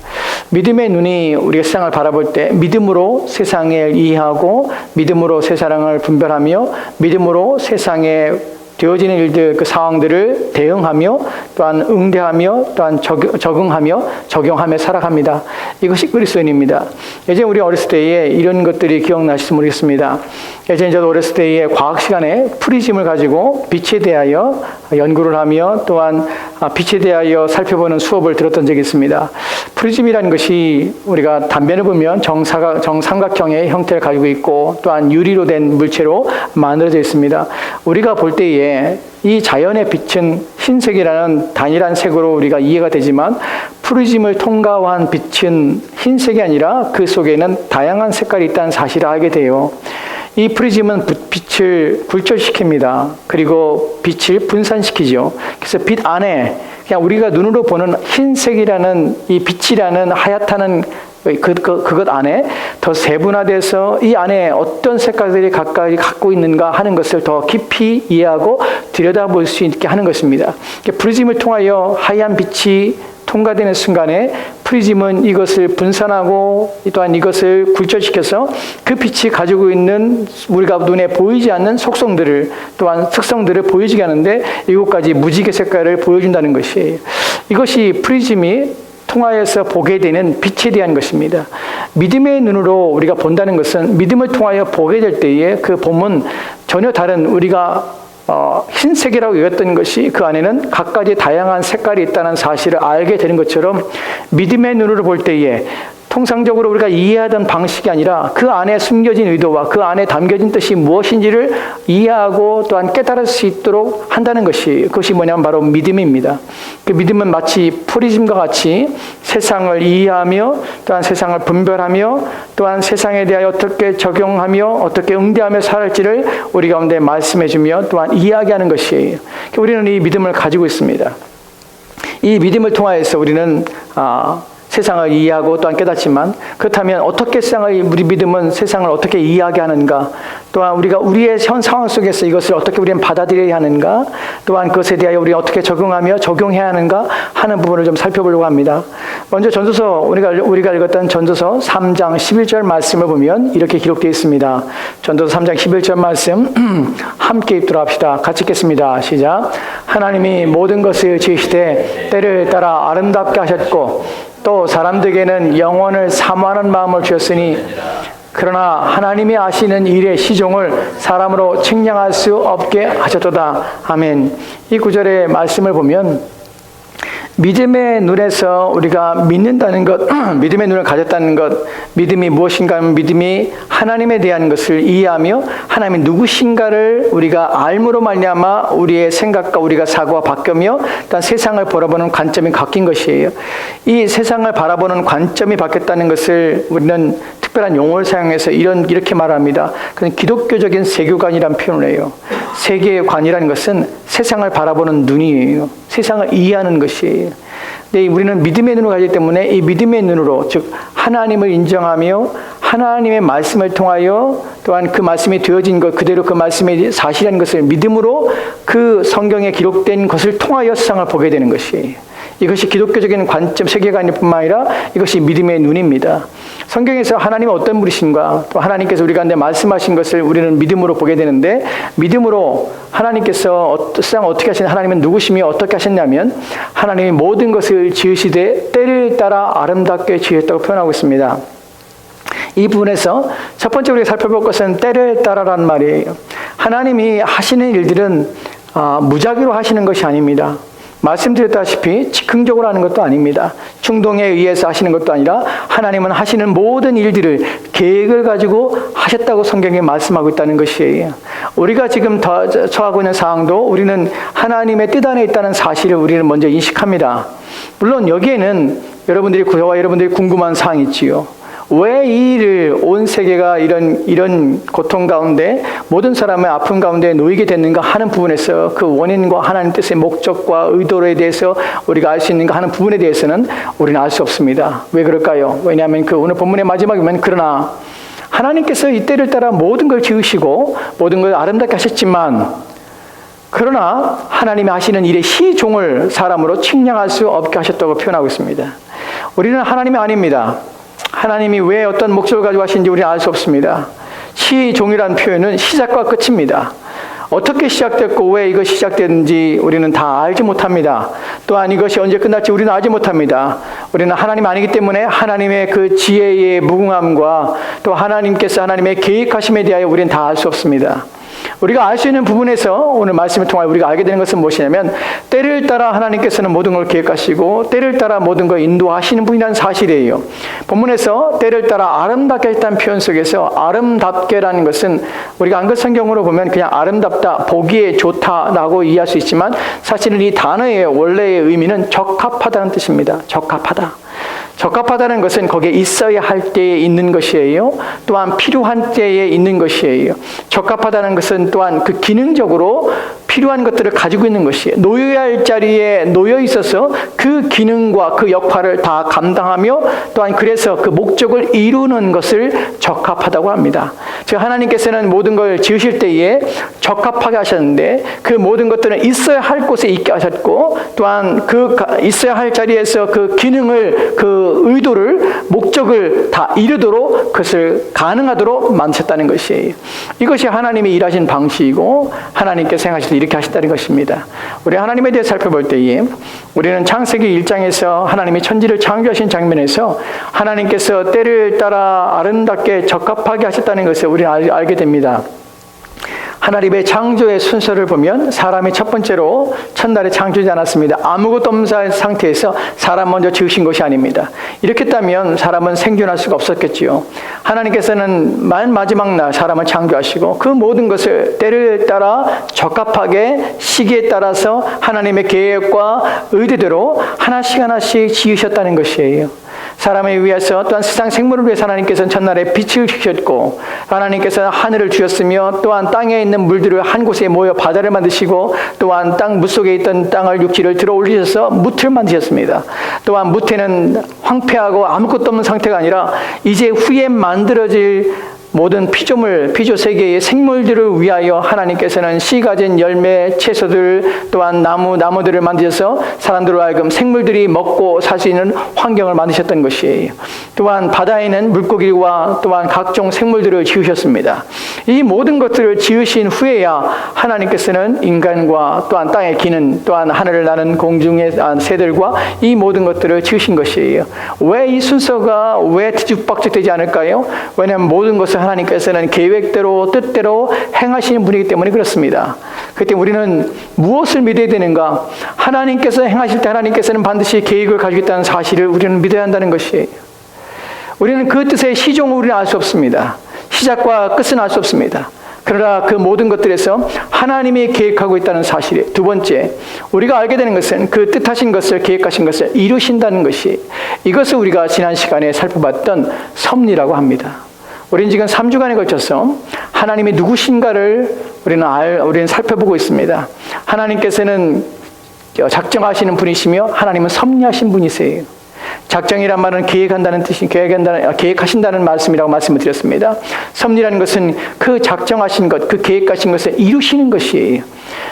믿음의 눈이 우리가 세상을 바라볼 때 믿음으로 세상을 이해하고 믿음으로 세상을 분별하며 믿음으로 세상에 되어지는 일들, 그 상황들을 대응하며 또한 응대하며 또한 적응하며 적용하며 살아갑니다. 이것이 그리스도인입니다. 예전에 우리 어렸을 때에 이런 것들이 기억나실지 모르겠습니다. 예전에 저도 어렸을 때에 과학 시간에 프리즘을 가지고 빛에 대하여 연구를 하며 또한 빛에 대하여 살펴보는 수업을 들었던 적이 있습니다. 프리즘이라는 것이 우리가 단면을 보면 정삼각형의 형태를 가지고 있고 또한 유리로 된 물체로 만들어져 있습니다. 우리가 볼 때에 이 자연의 빛은 흰색이라는 단일한 색으로 우리가 이해가 되지만 프리즘을 통과한 빛은 흰색이 아니라 그 속에는 다양한 색깔이 있다는 사실을 알게 돼요. 이 프리즘은 빛을 굴절시킵니다. 그리고 빛을 분산시키죠. 그래서 빛 안에 그냥 우리가 눈으로 보는 흰색이라는 이 빛이라는 하얗다는 그것 안에 더 세분화돼서 이 안에 어떤 색깔들이 가까이 갖고 있는가 하는 것을 더 깊이 이해하고 들여다볼 수 있게 하는 것입니다. 프리즘을 통하여 하얀 빛이 통과되는 순간에 프리즘은 이것을 분산하고 또한 이것을 굴절시켜서 그 빛이 가지고 있는 우리가 눈에 보이지 않는 속성들을 또한 특성들을 보여지게 하는데 7가지 무지개 색깔을 보여준다는 것이에요. 이것이 프리즘이 통하여서 보게 되는 빛에 대한 것입니다. 믿음의 눈으로 우리가 본다는 것은 믿음을 통하여 보게 될 때에 그 봄은 전혀 다른 우리가 흰색이라고 여겼던 것이 그 안에는 각가지 다양한 색깔이 있다는 사실을 알게 되는 것처럼 믿음의 눈으로 볼 때에 통상적으로 우리가 이해하던 방식이 아니라 그 안에 숨겨진 의도와 그 안에 담겨진 뜻이 무엇인지를 이해하고 또한 깨달을 수 있도록 한다는 그것이 뭐냐면 바로 믿음입니다. 그 믿음은 마치 프리즘과 같이 세상을 이해하며 또한 세상을 분별하며 또한 세상에 대하여 어떻게 적용하며 어떻게 응대하며 살지를 우리 가운데 말씀해주며 또한 이야기하는 것이에요. 우리는 이 믿음을 가지고 있습니다. 이 믿음을 통하여서 우리는 세상을 이해하고 또한 깨닫지만 그렇다면 어떻게 우리 믿음은 세상을 어떻게 이해하게 또한 우리가 우리의 현 상황 속에서 이것을 어떻게 우리는 받아들여야 하는가 또한 그것에 대하여 우리가 어떻게 적응하며 적용해야 하는가 하는 부분을 좀 살펴보려고 합니다. 먼저 전도서 우리가 읽었던 전도서 3장 11절 말씀을 보면 이렇게 기록되어 있습니다. 전도서 3장 11절 말씀 함께 읽도록 합시다. 같이 읽겠습니다. 시작. 하나님이 모든 것을 지으시되 때를 따라 아름답게 하셨고 또 사람들에게는 영원을 사모하는 마음을 주셨으니 그러나 하나님이 아시는 일의 시종을 사람으로 측량할 수 없게 하셨도다. 아멘. 이 구절의 말씀을 보면 믿음의 눈에서 우리가 믿는다는 것, 믿음의 눈을 가졌다는 것, 믿음이 무엇인가 하면 믿음이 하나님에 대한 것을 이해하며 하나님이 누구신가를 우리가 알므로 말미암아 우리의 생각과 우리가 사고가 바뀌며 일단 세상을 바라보는 관점이 바뀐 것이에요. 이 세상을 바라보는 관점이 바뀌었다는 것을 우리는 특별한 용어를 사용해서 이렇게 말합니다. 그건 기독교적인 세계관이라는 표현을 해요. 세계관이라는 것은 세상을 바라보는 눈이에요. 세상을 이해하는 것이에요. 근데 우리는 믿음의 눈을 가지기 때문에 이 믿음의 눈으로 즉 하나님을 인정하며 하나님의 말씀을 통하여 또한 그 말씀이 되어진 것 그대로 그 말씀이 사실이라는 것을 믿음으로 그 성경에 기록된 것을 통하여 세상을 보게 되는 것이에요. 이것이 기독교적인 관점, 세계관일 뿐만 아니라 이것이 믿음의 눈입니다. 성경에서 하나님은 어떤 분이신가, 또 하나님께서 우리 가운데 말씀하신 것을 우리는 믿음으로 보게 되는데 믿음으로 하나님께서 세상을 어떻게 하시냐, 하나님은 누구시며 어떻게 하셨냐면 하나님이 모든 것을 지으시되 때를 따라 아름답게 지으셨다고 표현하고 있습니다. 이 부분에서 첫 번째 우리가 살펴볼 것은 때를 따라라는 말이에요. 하나님이 하시는 일들은 무작위로 하시는 것이 아닙니다. 말씀드렸다시피 즉흥적으로 하는 것도 아닙니다. 충동에 의해서 하시는 것도 아니라 하나님은 하시는 모든 일들을 계획을 가지고 하셨다고 성경에 말씀하고 있다는 것이에요. 우리가 지금 처하고 있는 상황도 우리는 하나님의 뜻 안에 있다는 사실을 우리는 먼저 인식합니다. 물론 여기에는 저와 여러분들이 궁금한 사항이 있지요. 왜 이 일을 온 세계가 이런 고통 가운데 모든 사람의 아픔 가운데 놓이게 됐는가 하는 부분에서 그 원인과 하나님 뜻의 목적과 의도에 대해서 우리가 알 수 있는가 하는 부분에 대해서는 우리는 알 수 없습니다. 왜 그럴까요? 왜냐하면 오늘 본문의 마지막이면 그러나 하나님께서 이 때를 따라 모든 걸 지으시고 모든 걸 아름답게 하셨지만 그러나 하나님이 하시는 일의 시종을 사람으로 측량할 수 없게 하셨다고 표현하고 있습니다. 우리는 하나님이 아닙니다. 하나님이 왜 어떤 목적을 가지고 하시는지 우리는 알 수 없습니다. 시종이라는 표현은 시작과 끝입니다. 어떻게 시작됐고 왜 이것이 시작됐는지 우리는 다 알지 못합니다. 또한 이것이 언제 끝날지 우리는 알지 못합니다. 우리는 하나님 아니기 때문에 하나님의 그 지혜의 무궁함과 또 하나님께서 하나님의 계획하심에 대하여 우리는 다 알 수 없습니다. 우리가 알 수 있는 부분에서 오늘 말씀을 통하여 우리가 알게 되는 것은 무엇이냐면 때를 따라 하나님께서는 모든 걸 계획하시고 때를 따라 모든 걸 인도하시는 분이라는 사실이에요. 본문에서 때를 따라 아름답게 했다는 표현 속에서 아름답게라는 것은 우리가 한글 성경으로 보면 그냥 아름답다, 보기에 좋다라고 이해할 수 있지만 사실은 이 단어의 원래의 의미는 적합하다는 뜻입니다. 적합하다는 것은 거기에 있어야 할 때에 있는 것이에요. 또한 필요한 때에 있는 것이에요. 적합하다는 것은 또한 그 기능적으로 필요한 것들을 가지고 있는 것이에요. 놓여야 할 자리에 놓여 있어서 그 기능과 그 역할을 다 감당하며 또한 그래서 그 목적을 이루는 것을 적합하다고 합니다. 즉 하나님께서는 모든 걸 지으실 때에 적합하게 하셨는데 그 모든 것들은 있어야 할 곳에 있게 하셨고 또한 그 있어야 할 자리에서 그 기능을 그 의도를 목적을 다 이루도록 그것을 가능하도록 만드셨다는 것이에요. 이것이 하나님이 일하신 방식이고 하나님께서 행하실 때 이렇게 하셨다는 것입니다. 우리 하나님에 대해 살펴볼 때에 우리는 창세기 1장에서 하나님이 천지를 창조하신 장면에서 하나님께서 때를 따라 아름답게 적합하게 하셨다는 것을 우리는 알게 됩니다. 하나님의 창조의 순서를 보면 사람이 첫 번째로 첫날에 창조하지 않았습니다. 아무것도 없는 상태에서 사람 먼저 지으신 것이 아닙니다. 이렇게 했다면 사람은 생존할 수가 없었겠지요. 하나님께서는 맨 마지막 날 사람을 창조하시고 그 모든 것을 때를 따라 적합하게 시기에 따라서 하나님의 계획과 의도대로 하나씩 하나씩 지으셨다는 것이에요. 사람을 위해서 또한 세상 생물을 위해서 하나님께서는 첫날에 빛을 주셨고 하나님께서는 하늘을 주셨으며 또한 땅에 있는 물들을 한 곳에 모여 바다를 만드시고 또한 땅 물속에 있던 땅을 육지를 들어 올리셔서 무틀 만드셨습니다. 또한 무태는 황폐하고 아무것도 없는 상태가 아니라 이제 후에 만들어질 모든 피조 세계의 생물들을 위하여 하나님께서는 씨 가진 열매, 채소들 또한 나무들을 만드셔서 사람들로 하여금 생물들이 먹고 살 수 있는 환경을 만드셨던 것이에요. 또한 바다에는 물고기와 또한 각종 생물들을 지으셨습니다. 이 모든 것들을 지으신 후에야 하나님께서는 인간과 또한 땅에 기는 또한 하늘을 나는 공중의 새들과 이 모든 것들을 지으신 것이에요. 왜 이 순서가 왜 뒤죽박죽되지 않을까요? 왜냐하면 모든 것을 하나님께서는 계획대로 뜻대로 행하시는 분이기 때문에 그렇습니다. 그때 우리는 무엇을 믿어야 되는가? 하나님께서 행하실 때 하나님께서는 반드시 계획을 가지고 있다는 사실을 우리는 믿어야 한다는 것이에요. 우리는 그 뜻의 시종을 우리는 알 수 없습니다. 시작과 끝은 알 수 없습니다. 그러나 그 모든 것들에서 하나님이 계획하고 있다는 사실이에요. 두 번째, 우리가 알게 되는 것은 그 뜻하신 것을 계획하신 것을 이루신다는 것이 이것을 우리가 지난 시간에 살펴봤던 섭리라고 합니다. 우리는 지금 3주간에 걸쳐서 하나님이 누구신가를 우리는 살펴보고 있습니다. 하나님께서는 작정하시는 분이시며 하나님은 섭리하신 분이세요. 작정이란 말은 계획한다는 뜻이 계획하신다는 말씀이라고 말씀을 드렸습니다. 섭리라는 것은 그 작정하신 것, 그 계획하신 것을 이루시는 것이에요.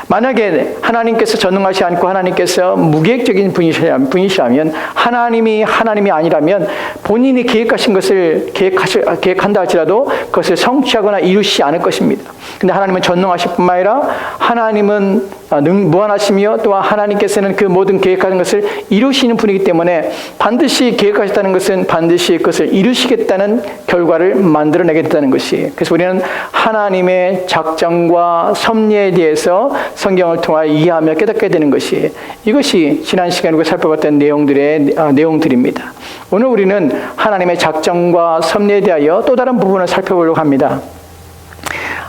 만약에 하나님께서 전능하지 않고 하나님께서 무계획적인 분이시라면 하나님이 아니라면 본인이 계획하신 것을 계획한다 할지라도 그것을 성취하거나 이루시지 않을 것입니다. 근데 하나님은 전능하실 뿐만 아니라 하나님은 무한하시며 또한 하나님께서는 그 모든 계획하는 것을 이루시는 분이기 때문에 반드시 계획하셨다는 것은 반드시 그것을 이루시겠다는 결과를 만들어내게 됐다는 것이에요. 그래서 우리는 하나님의 작정과 섭리에 대해서 성경을 통하여 이해하며 깨닫게 되는 것이에요. 이것이 지난 시간에 우리가 살펴봤던 내용들입니다. 오늘 우리는 하나님의 작정과 섭리에 대하여 또 다른 부분을 살펴보려고 합니다.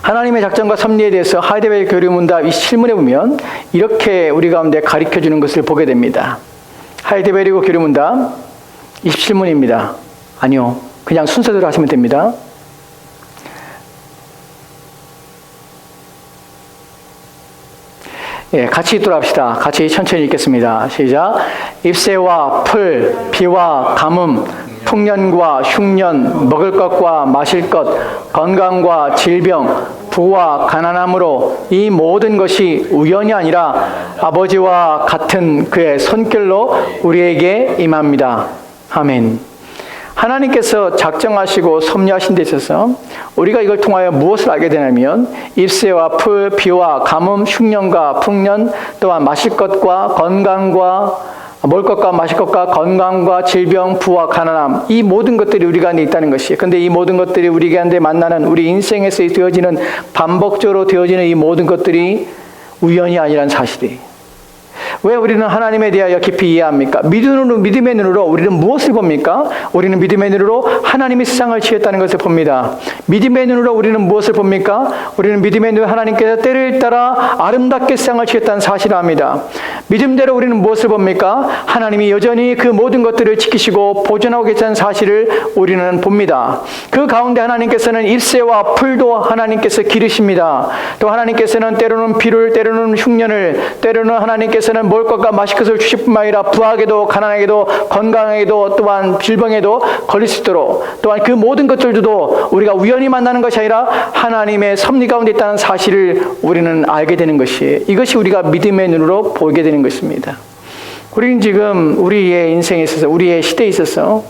하나님의 작정과 섭리에 대해서 하이데베르 교류문답 27문에 보면 이렇게 우리 가운데 가르쳐주는 것을 보게 됩니다. 하이데베르 교류문답 27문입니다. 아니요, 그냥 순서대로 하시면 됩니다. 같이 읽도록 합시다. 같이 천천히 읽겠습니다. 시작. 잎새와 풀, 비와 가뭄, 풍년과 흉년, 먹을 것과 마실 것, 건강과 질병, 부와 가난함으로 이 모든 것이 우연이 아니라 아버지와 같은 그의 손길로 우리에게 임합니다. 아멘. 하나님께서 작정하시고 섭리하신 데 있어서 우리가 이걸 통하여 무엇을 알게 되냐면 잎새와 풀, 비와 가뭄, 흉년과 풍년, 또한 마실 것과 건강과 먹을 것과 마실 것과 건강과 질병, 부와 가난함, 이 모든 것들이 우리 가운데 있다는 것이에요. 근데 이 모든 것들이 우리 가운데 만나는 우리 인생에서 되어지는 반복적으로 되어지는 이 모든 것들이 우연이 아니라는 사실이에요. 왜 우리는 하나님에 대하여 깊이 이해합니까? 믿음의 눈으로 우리는 무엇을 봅니까? 우리는 믿음의 눈으로 하나님이 세상을 지었다는 것을 봅니다. 믿음의 눈으로 우리는 무엇을 봅니까? 우리는 믿음의 눈으로 하나님께서 때를 따라 아름답게 세상을 지었다는 사실을 압니다. 믿음대로 우리는 무엇을 봅니까? 하나님이 여전히 그 모든 것들을 지키시고 보존하고 계시다는 사실을 우리는 봅니다. 그 가운데 하나님께서는 잎새와 풀도 하나님께서 기르십니다. 또 하나님께서는 때로는 비를, 때로는 흉년을, 때로는 하나님께서는 먹을 것과 마실 것을 주실 뿐만 아니라 부하게도 가난하게도 건강하게도 또한 질병에도 걸릴 수 있도록 또한 그 모든 것들도 우리가 우연히 만나는 것이 아니라 하나님의 섭리 가운데 있다는 사실을 우리는 알게 되는 것이 이것이 우리가 믿음의 눈으로 보게 되는 것입니다. 우리는 지금 우리의 인생에 있어서 우리의 시대에 있어서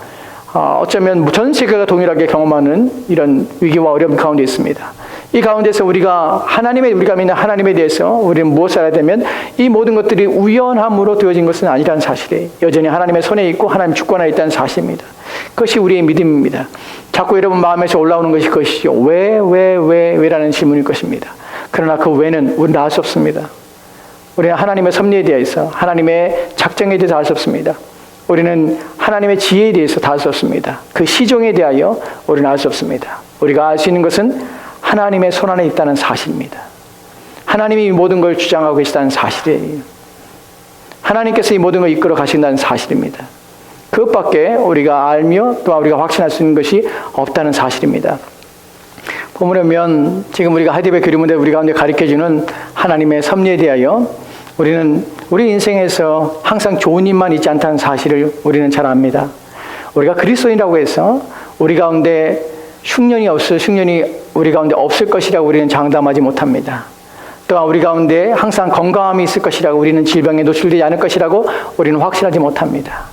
어쩌면 전 세계가 동일하게 경험하는 이런 위기와 어려움 가운데 있습니다. 이 가운데서 우리가 믿는 하나님에 대해서 우리는 무엇을 알아야 되면 이 모든 것들이 우연함으로 되어진 것은 아니라는 사실이 여전히 하나님의 손에 있고 하나님 주권에 있다는 사실입니다. 그것이 우리의 믿음입니다. 자꾸 여러분 마음에서 올라오는 것이 그것이죠. 왜라는 질문일 것입니다. 그러나 그 왜는 우리는 알 수 없습니다. 우리는 하나님의 섭리에 대해서 하나님의 작정에 대해서 알 수 없습니다. 우리는 하나님의 지혜에 대해서 다 알 수 없습니다. 그 시종에 대하여 우리는 알 수 없습니다. 우리가 알 수 있는 것은 하나님의 손 안에 있다는 사실입니다. 하나님이 이 모든 걸 주장하고 계시다는 사실이에요. 하나님께서 이 모든 걸 이끌어 가신다는 사실입니다. 그것밖에 우리가 알며 또 우리가 확신할 수 있는 것이 없다는 사실입니다. 보면 지금 우리가 하이델베르 교리문에 우리 가운데 가르쳐주는 하나님의 섭리에 대하여 우리는 우리 인생에서 항상 좋은 일만 있지 않다는 사실을 우리는 잘 압니다. 우리가 그리스도인이라고 해서 우리 가운데 흉년이 우리 가운데 없을 것이라고 우리는 장담하지 못합니다. 또한 우리 가운데 항상 건강함이 있을 것이라고 우리는 질병에 노출되지 않을 것이라고 우리는 확신하지 못합니다.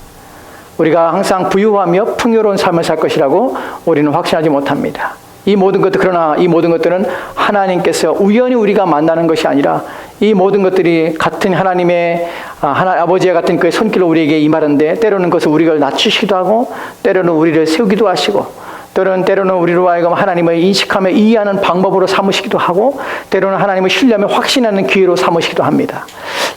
우리가 항상 부유하며 풍요로운 삶을 살 것이라고 우리는 확신하지 못합니다. 그러나 이 모든 것들은 하나님께서 우연히 우리가 만나는 것이 아니라 이 모든 것들이 같은 하나님의 아버지와 같은 그의 손길로 우리에게 임하는데 때로는 그것을 우리를 낮추시기도 하고 때로는 우리를 세우기도 하시고 때로는 우리로 하여금 하나님을 인식하며 이해하는 방법으로 삼으시기도 하고 때로는 하나님을 신뢰하며 확신하는 기회로 삼으시기도 합니다.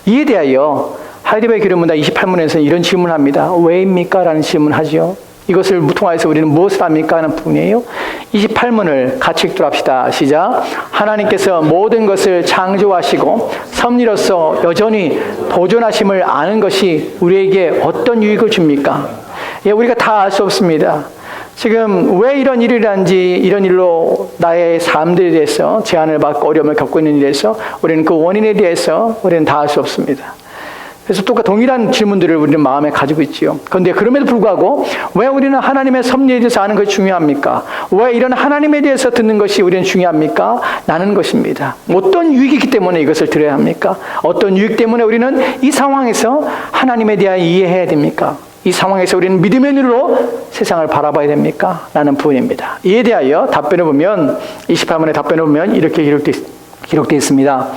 이에 대하여 하이델베르 교리문답 28문에서 이런 질문을 합니다. 왜입니까? 라는 질문을 하죠. 이것을 통하여서 우리는 무엇을 합니까? 하는 부분이에요. 28문을 같이 읽도록 합시다. 시작. 하나님께서 모든 것을 창조하시고 섭리로서 여전히 보존하심을 아는 것이 우리에게 어떤 유익을 줍니까? 우리가 다 알 수 없습니다. 지금 왜 이런 일을 하는지 이런 일로 나의 삶들에 대해서 제한을 받고 어려움을 겪고 있는 일에 대해서 우리는 그 원인에 대해서 우리는 다 알 수 없습니다. 그래서 동일한 질문들을 우리는 마음에 가지고 있지요. 그런데 그럼에도 불구하고 왜 우리는 하나님의 섭리에 대해서 아는 것이 중요합니까? 왜 이런 하나님에 대해서 듣는 것이 우리는 중요합니까? 나는 것입니다. 어떤 유익이기 때문에 이것을 들어야 합니까? 어떤 유익 때문에 우리는 이 상황에서 하나님에 대하여 이해해야 됩니까? 이 상황에서 우리는 믿음의 눈으로 세상을 바라봐야 됩니까? 라는 부분입니다. 이에 대하여 답변을 보면 28문의 답변을 보면 이렇게 기록되어 있습니다.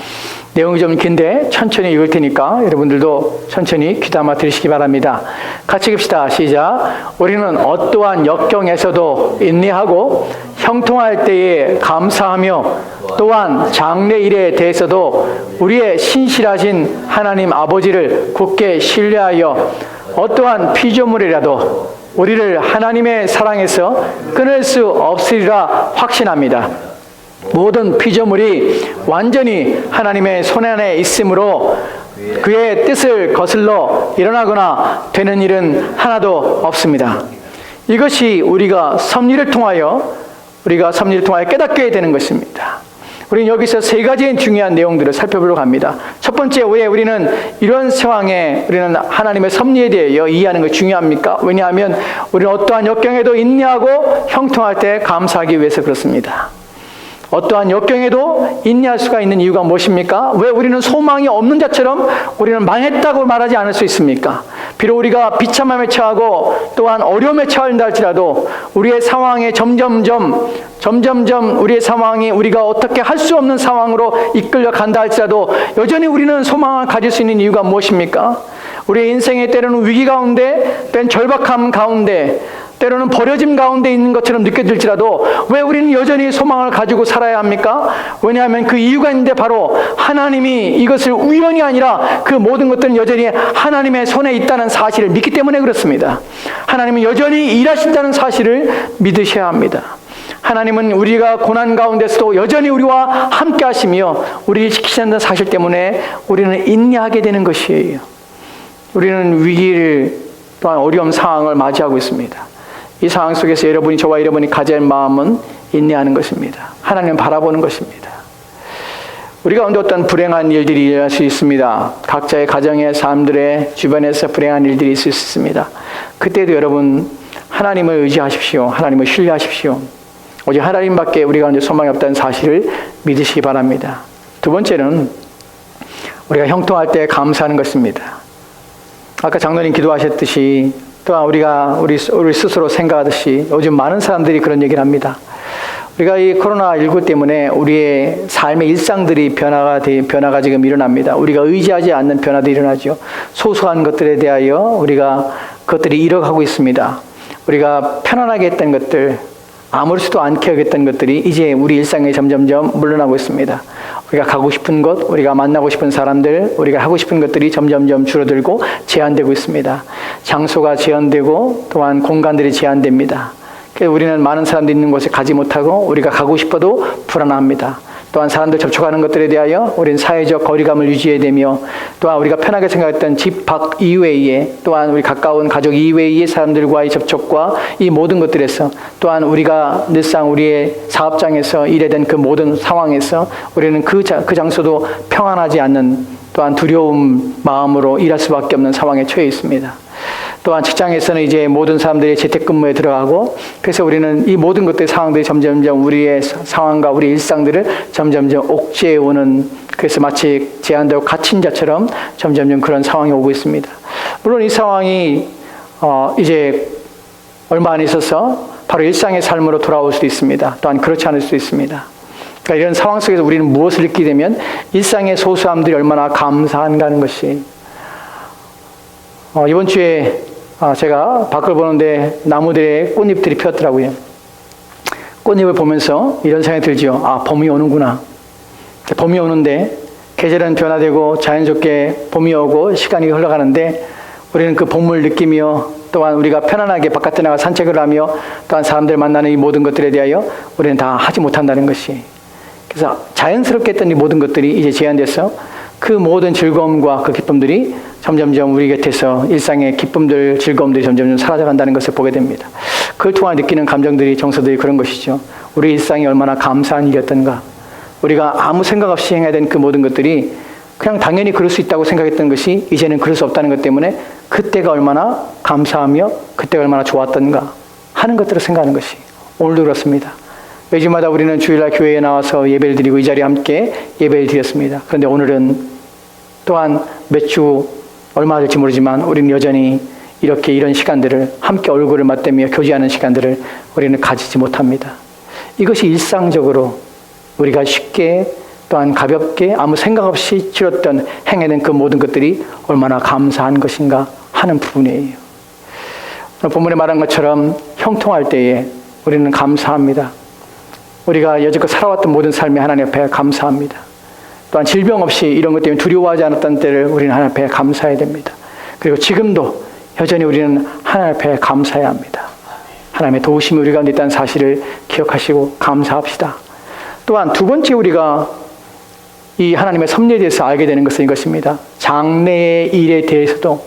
내용이 좀 긴데 천천히 읽을 테니까 여러분들도 천천히 귀담아 들으시기 바랍니다. 같이 읽읍시다. 시작. 우리는 어떠한 역경에서도 인내하고 형통할 때에 감사하며 또한 장래일에 대해서도 우리의 신실하신 하나님 아버지를 굳게 신뢰하여 어떠한 피조물이라도 우리를 하나님의 사랑에서 끊을 수 없으리라 확신합니다. 모든 피조물이 완전히 하나님의 손 안에 있으므로 그의 뜻을 거슬러 일어나거나 되는 일은 하나도 없습니다. 이것이 우리가 섭리를 통하여 깨닫게 되는 것입니다. 우리는 여기서 세 가지의 중요한 내용들을 살펴보려고 합니다. 첫 번째, 왜 우리는 이런 상황에 우리는 하나님의 섭리에 대하여 이해하는 것이 중요합니까? 왜냐하면 우리는 어떠한 역경에도 인내하고 형통할 때 감사하기 위해서 그렇습니다. 어떠한 역경에도 인내할 수가 있는 이유가 무엇입니까? 왜 우리는 소망이 없는 자처럼 우리는 망했다고 말하지 않을 수 있습니까? 비록 우리가 비참함에 처하고 또한 어려움에 처한다 할지라도 우리의 상황에 점점점 우리의 상황이 우리가 어떻게 할 수 없는 상황으로 이끌려 간다 할지라도 여전히 우리는 소망을 가질 수 있는 이유가 무엇입니까? 우리의 인생에 때로는 위기 가운데, 때로는 절박함 가운데, 때로는 버려짐 가운데 있는 것처럼 느껴질지라도 왜 우리는 여전히 소망을 가지고 살아야 합니까? 왜냐하면 그 이유가 있는데 바로 하나님이 이것을 우연이 아니라 그 모든 것들은 여전히 하나님의 손에 있다는 사실을 믿기 때문에 그렇습니다. 하나님은 여전히 일하신다는 사실을 믿으셔야 합니다. 하나님은 우리가 고난 가운데서도 여전히 우리와 함께 하시며 우리를 지키신다는 사실 때문에 우리는 인내하게 되는 것이에요. 우리는 위기를 또한 어려운 상황을 맞이하고 있습니다. 이 상황 속에서 여러분이 가져야 할 마음은 인내하는 것입니다. 하나님을 바라보는 것입니다. 우리 가운데 어떤 불행한 일들이 일어날 수 있습니다. 각자의 가정의 사람들의 주변에서 불행한 일들이 있을 수 있습니다. 그때도 여러분 하나님을 의지하십시오. 하나님을 신뢰하십시오. 오직 하나님밖에 우리 가운데 소망이 없다는 사실을 믿으시기 바랍니다. 두 번째는 우리가 형통할 때 감사하는 것입니다. 아까 장로님 기도하셨듯이 또한 우리가 우리 스스로 생각하듯이 요즘 많은 사람들이 그런 얘기를 합니다. 우리가 이 코로나19 때문에 우리의 삶의 일상들이 변화가 지금 일어납니다. 우리가 의지하지 않는 변화도 일어나죠. 소소한 것들에 대하여 우리가 그것들이 잃어가고 있습니다. 우리가 편안하게 했던 것들, 아무렇지도 않게 하겠던 것들이 이제 우리 일상에 점점점 물러나고 있습니다. 우리가 가고 싶은 곳, 우리가 만나고 싶은 사람들, 우리가 하고 싶은 것들이 점점점 줄어들고 제한되고 있습니다. 장소가 제한되고 또한 공간들이 제한됩니다. 그래서 우리는 많은 사람들이 있는 곳에 가지 못하고 우리가 가고 싶어도 불안합니다. 또한 사람들 접촉하는 것들에 대하여 우리는 사회적 거리감을 유지해야 되며 또한 우리가 편하게 생각했던 집 밖 이외에 또한 우리 가까운 가족 이외의 사람들과의 접촉과 이 모든 것들에서 또한 우리가 늘상 우리의 사업장에서 일하던 그 모든 상황에서 우리는 그 장소도 평안하지 않는 또한 두려운 마음으로 일할 수밖에 없는 상황에 처해 있습니다. 또한 직장에서는 이제 모든 사람들이 재택근무에 들어가고 그래서 우리는 이 모든 것들 상황들이 점점점 우리의 상황과 우리 일상들을 점점점 옥죄해 오는 그래서 마치 제한되고 갇힌 자처럼 점점점 그런 상황이 오고 있습니다. 물론 이 상황이 이제 얼마 안 있어서 바로 일상의 삶으로 돌아올 수도 있습니다. 또한 그렇지 않을 수도 있습니다. 그러니까 이런 상황 속에서 우리는 무엇을 느끼게 되면 일상의 소소함들이 얼마나 감사한가 하는 것이 이번 주에 제가 밖을 보는데 나무들의 꽃잎들이 피었더라고요. 꽃잎을 보면서 이런 생각이 들죠. 봄이 오는구나. 봄이 오는데 계절은 변화되고 자연스럽게 봄이 오고 시간이 흘러가는데 우리는 그 봄을 느끼며 또한 우리가 편안하게 바깥에 나가 산책을 하며 또한 사람들 만나는 이 모든 것들에 대하여 우리는 다 하지 못한다는 것이. 그래서 자연스럽게 했던 이 모든 것들이 이제 제한돼서 그 모든 즐거움과 그 기쁨들이 점점점 우리 곁에서 일상의 기쁨들, 즐거움들이 점점점 사라져간다는 것을 보게 됩니다. 그걸 통해 느끼는 감정들이, 정서들이 그런 것이죠. 우리 일상이 얼마나 감사한 일이었던가. 우리가 아무 생각 없이 행해야 되는 그 모든 것들이 그냥 당연히 그럴 수 있다고 생각했던 것이 이제는 그럴 수 없다는 것 때문에 그때가 얼마나 감사하며 그때가 얼마나 좋았던가 하는 것들을 생각하는 것이 오늘도 그렇습니다. 매주마다 우리는 주일날 교회에 나와서 예배를 드리고 이 자리에 함께 예배를 드렸습니다. 그런데 오늘은 또한 몇 주 얼마 될지 모르지만 우리는 여전히 이렇게 이런 시간들을 함께 얼굴을 맞대며 교제하는 시간들을 우리는 가지지 못합니다. 이것이 일상적으로 우리가 쉽게 또한 가볍게 아무 생각 없이 치렀던 행해낸 그 모든 것들이 얼마나 감사한 것인가 하는 부분이에요. 오늘 본문에 말한 것처럼 형통할 때에 우리는 감사합니다. 우리가 여지껏 살아왔던 모든 삶이 하나님 앞에 감사합니다. 또한 질병 없이 이런 것 때문에 두려워하지 않았던 때를 우리는 하나님 앞에 감사해야 됩니다. 그리고 지금도 여전히 우리는 하나님 앞에 감사해야 합니다. 하나님의 도우심이 우리 가운데 있다는 사실을 기억하시고 감사합시다. 또한 두 번째 우리가 이 하나님의 섭리에 대해서 알게 되는 것은 이것입니다. 장래의 일에 대해서도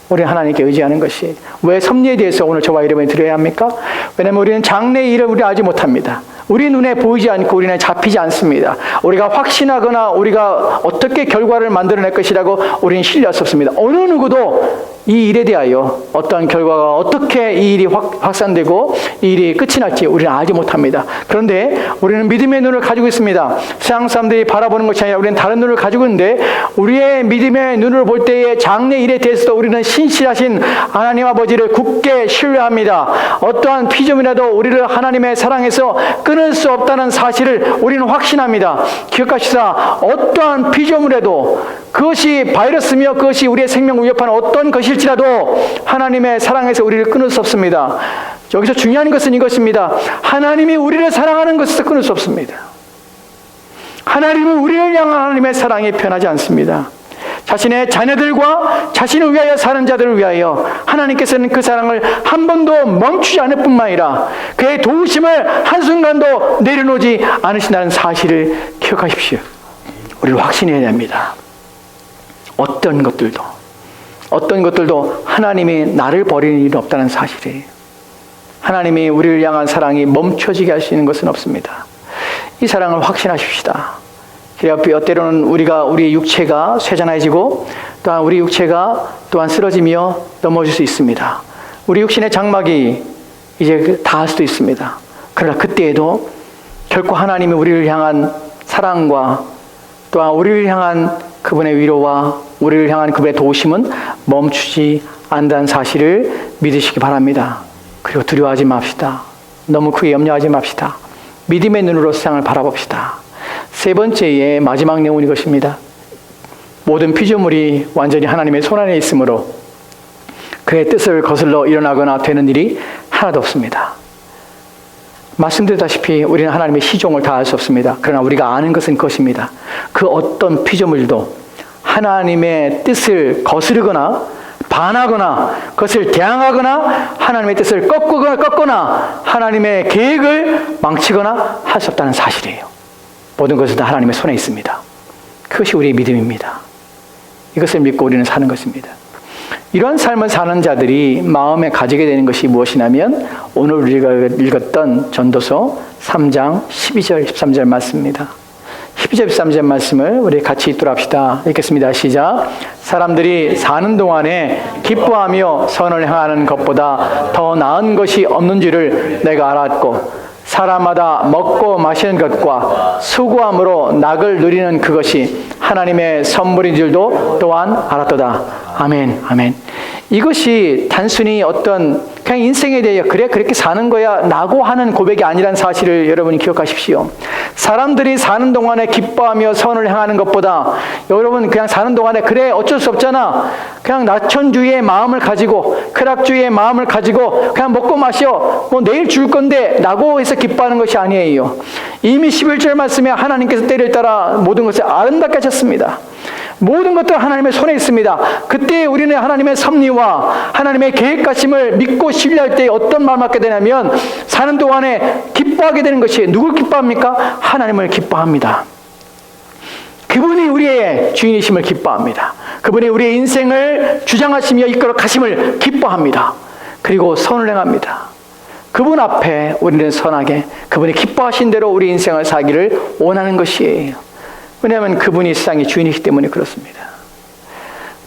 우리는 하나님께 의지하는 것이. 왜 섭리에 대해서 오늘 저와 여러분이 드려야 합니까? 왜냐하면 우리는 장래의 일을 우리 알지 못합니다. 우리 눈에 보이지 않고 우리는 잡히지 않습니다. 우리가 확신하거나 우리가 어떻게 결과를 만들어낼 것이라고 우리는 신뢰할 수 없습니다. 어느 누구도 이 일에 대하여 어떤 결과가 어떻게 이 일이 확산되고 이 일이 끝이 날지 우리는 알지 못합니다. 그런데 우리는 믿음의 눈을 가지고 있습니다. 세상 사람들이 바라보는 것이 아니라 우리는 다른 눈을 가지고 있는데 우리의 믿음의 눈을 볼 때의 장래 일에 대해서도 우리는 신실하신 하나님 아버지를 굳게 신뢰합니다. 어떠한 피조물이라도 우리를 하나님의 사랑에서 끊을 수 없다는 사실을 우리는 확신합니다. 기억하시사 어떠한 피조물에도 그것이 바이러스며 그것이 우리의 생명을 위협하는 어떤 것일지라도 하나님의 사랑에서 우리를 끊을 수 없습니다. 여기서 중요한 것은 이것입니다. 하나님이 우리를 사랑하는 것에서 끊을 수 없습니다. 하나님은 우리를 향한 하나님의 사랑이 변하지 않습니다. 자신의 자녀들과 자신을 위하여 사는 자들을 위하여 하나님께서는 그 사랑을 한 번도 멈추지 않을 뿐만 아니라 그의 도우심을 한순간도 내려놓지 않으신다는 사실을 기억하십시오. 우리를 확신해야 합니다. 어떤 것들도 하나님이 나를 버리는 일은 없다는 사실이에요. 하나님이 우리를 향한 사랑이 멈춰지게 할 수 있는 것은 없습니다. 이 사랑을 확신하십시다. 때로는 우리의 육체가 쇠잔해지고 또한 우리 육체가 또한 쓰러지며 넘어질 수 있습니다. 우리 육신의 장막이 이제 다할 수도 있습니다. 그러나 그때에도 결코 하나님이 우리를 향한 사랑과 또한 우리를 향한 그분의 위로와 우리를 향한 그분의 도우심은 멈추지 않는다는 사실을 믿으시기 바랍니다. 그리고 두려워하지 맙시다. 너무 크게 염려하지 맙시다. 믿음의 눈으로 세상을 바라봅시다. 세 번째의 마지막 내용은 이것입니다. 모든 피조물이 완전히 하나님의 손안에 있으므로 그의 뜻을 거슬러 일어나거나 되는 일이 하나도 없습니다. 말씀드렸다시피 우리는 하나님의 시종을 다 알 수 없습니다. 그러나 우리가 아는 것은 그것입니다. 그 어떤 피조물도 하나님의 뜻을 거스르거나 반하거나 그것을 대항하거나 하나님의 뜻을 꺾거나 하나님의 계획을 망치거나 할 수 없다는 사실이에요. 모든 것은 다 하나님의 손에 있습니다. 그것이 우리의 믿음입니다. 이것을 믿고 우리는 사는 것입니다. 이러한 삶을 사는 자들이 마음에 가지게 되는 것이 무엇이냐면 오늘 우리가 읽었던 전도서 3장 12절 13절 말씀입니다. 12절 13절 말씀을 우리 같이 읽도록 합시다. 읽겠습니다. 시작. 사람들이 사는 동안에 기뻐하며 선을 행하는 것보다 더 나은 것이 없는 줄을 내가 알았고 사람마다 먹고 마시는 것과 수고함으로 낙을 누리는 그것이 하나님의 선물인 줄도 또한 알았도다. 아멘, 아멘. 이것이 단순히 어떤 그냥 인생에 대해 그래 그렇게 사는 거야 라고 하는 고백이 아니라는 사실을 여러분이 기억하십시오. 사람들이 사는 동안에 기뻐하며 선을 행하는 것보다 여러분 그냥 사는 동안에 그래 어쩔 수 없잖아 그냥 낙천주의의 마음을 가지고 쾌락주의의 마음을 가지고 그냥 먹고 마셔 뭐 내일 줄 건데 라고 해서 기뻐하는 것이 아니에요. 이미 11절 말씀에 하나님께서 때를 따라 모든 것을 아름답게 하셨습니다. 모든 것도 하나님의 손에 있습니다. 그때 우리는 하나님의 섭리와 하나님의 계획가심을 믿고 신뢰할 때 어떤 마음을 갖게 되냐면 사는 동안에 기뻐하게 되는 것이 누굴 기뻐합니까? 하나님을 기뻐합니다. 그분이 우리의 주인이심을 기뻐합니다. 그분이 우리의 인생을 주장하시며 이끌어 가심을 기뻐합니다. 그리고 선을 행합니다. 그분 앞에 우리는 선하게 그분이 기뻐하신 대로 우리 인생을 살기를 원하는 것이에요. 왜냐하면 그분이 세상의 주인이기 때문에 그렇습니다.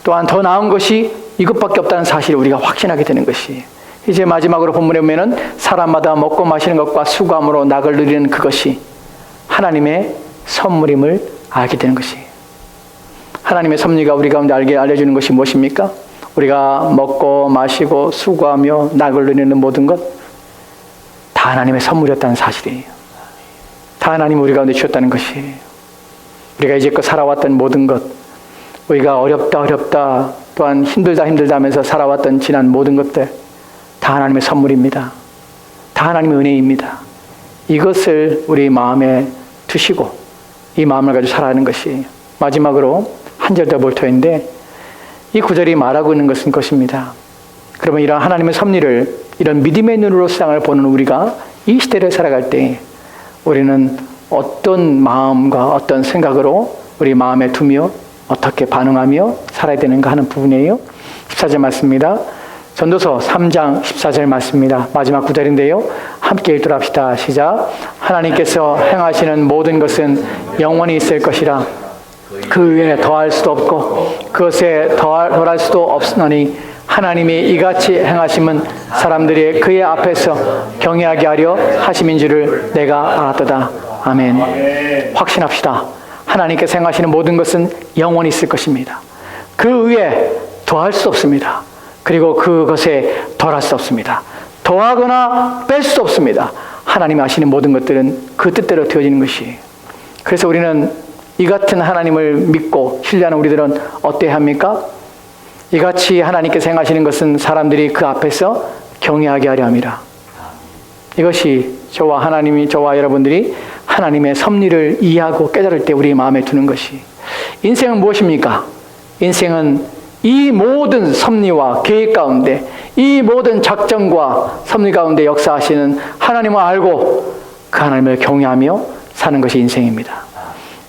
또한 더 나은 것이 이것밖에 없다는 사실을 우리가 확신하게 되는 것이 이제 마지막으로 본문에 보면은 사람마다 먹고 마시는 것과 수고함으로 낙을 누리는 그것이 하나님의 선물임을 알게 되는 것이 하나님의 섭리가 우리 가운데 알려주는 것이 무엇입니까? 우리가 먹고 마시고 수고하며 낙을 누리는 모든 것 다 하나님의 선물이었다는 사실이에요. 다 하나님이 우리 가운데 주셨다는 것이에요. 우리가 이제껏 살아왔던 모든 것, 우리가 어렵다 또한 힘들다 하면서 살아왔던 지난 모든 것들 다 하나님의 선물입니다. 다 하나님의 은혜입니다. 이것을 우리 마음에 두시고 이 마음을 가지고 살아가는 것이 마지막으로 한 절 더 볼 터인데 이 구절이 말하고 있는 것은 것입니다. 그러면 이런 하나님의 섭리를 이런 믿음의 눈으로 세상을 보는 우리가 이 시대를 살아갈 때 우리는 어떤 마음과 어떤 생각으로 우리 마음에 두며 어떻게 반응하며 살아야 되는가 하는 부분이에요. 14절 말씀입니다. 전도서 3장 14절 말씀입니다. 마지막 구절인데요. 함께 읽도록 합시다. 시작. 하나님께서 행하시는 모든 것은 영원히 있을 것이라 그 위에 더할 수도 없고 그것에 덜할 수도 없으니 하나님이 이같이 행하심은 사람들이 그의 앞에서 경외하게 하려 하심인 줄을 내가 알았도다. 아멘. 확신합시다. 하나님께서 행하시는 모든 것은 영원히 있을 것입니다. 그 위에 더할 수 없습니다. 그리고 그것에 덜할 수 없습니다. 더하거나 뺄 수 없습니다. 하나님이 하시는 모든 것들은 그 뜻대로 되어지는 것이에요. 그래서 우리는 이 같은 하나님을 믿고 신뢰하는 우리들은 어때야 합니까? 이같이 하나님께서 행하시는 것은 사람들이 그 앞에서 경외하게 하려 함이라. 이것이 저와 여러분들이 하나님의 섭리를 이해하고 깨달을 때 우리 마음에 두는 것이 인생은 무엇입니까? 인생은 이 모든 섭리와 계획 가운데 이 모든 작정과 섭리 가운데 역사하시는 하나님을 알고 그 하나님을 경외하며 사는 것이 인생입니다.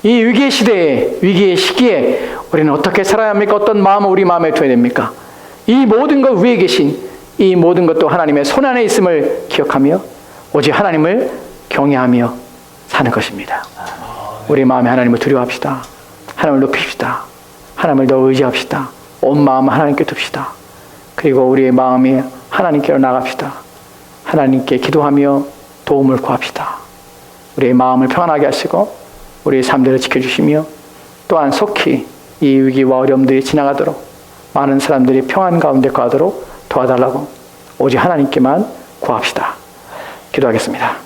이 위기의 시대에 위기의 시기에 우리는 어떻게 살아야 합니까? 어떤 마음을 우리 마음에 둬야 됩니까? 이 모든 것 위에 계신 이 모든 것도 하나님의 손 안에 있음을 기억하며 오직 하나님을 경외하며 사는 것입니다. 우리 마음에 하나님을 두려워합시다. 하나님을 높입시다. 하나님을 더 의지합시다. 온 마음 하나님께 둡시다. 그리고 우리의 마음이 하나님께로 나갑시다. 하나님께 기도하며 도움을 구합시다. 우리의 마음을 평안하게 하시고 우리의 삶들을 지켜주시며 또한 속히 이 위기와 어려움들이 지나가도록 많은 사람들이 평안 가운데 가도록 도와달라고 오직 하나님께만 구합시다. 기도하겠습니다.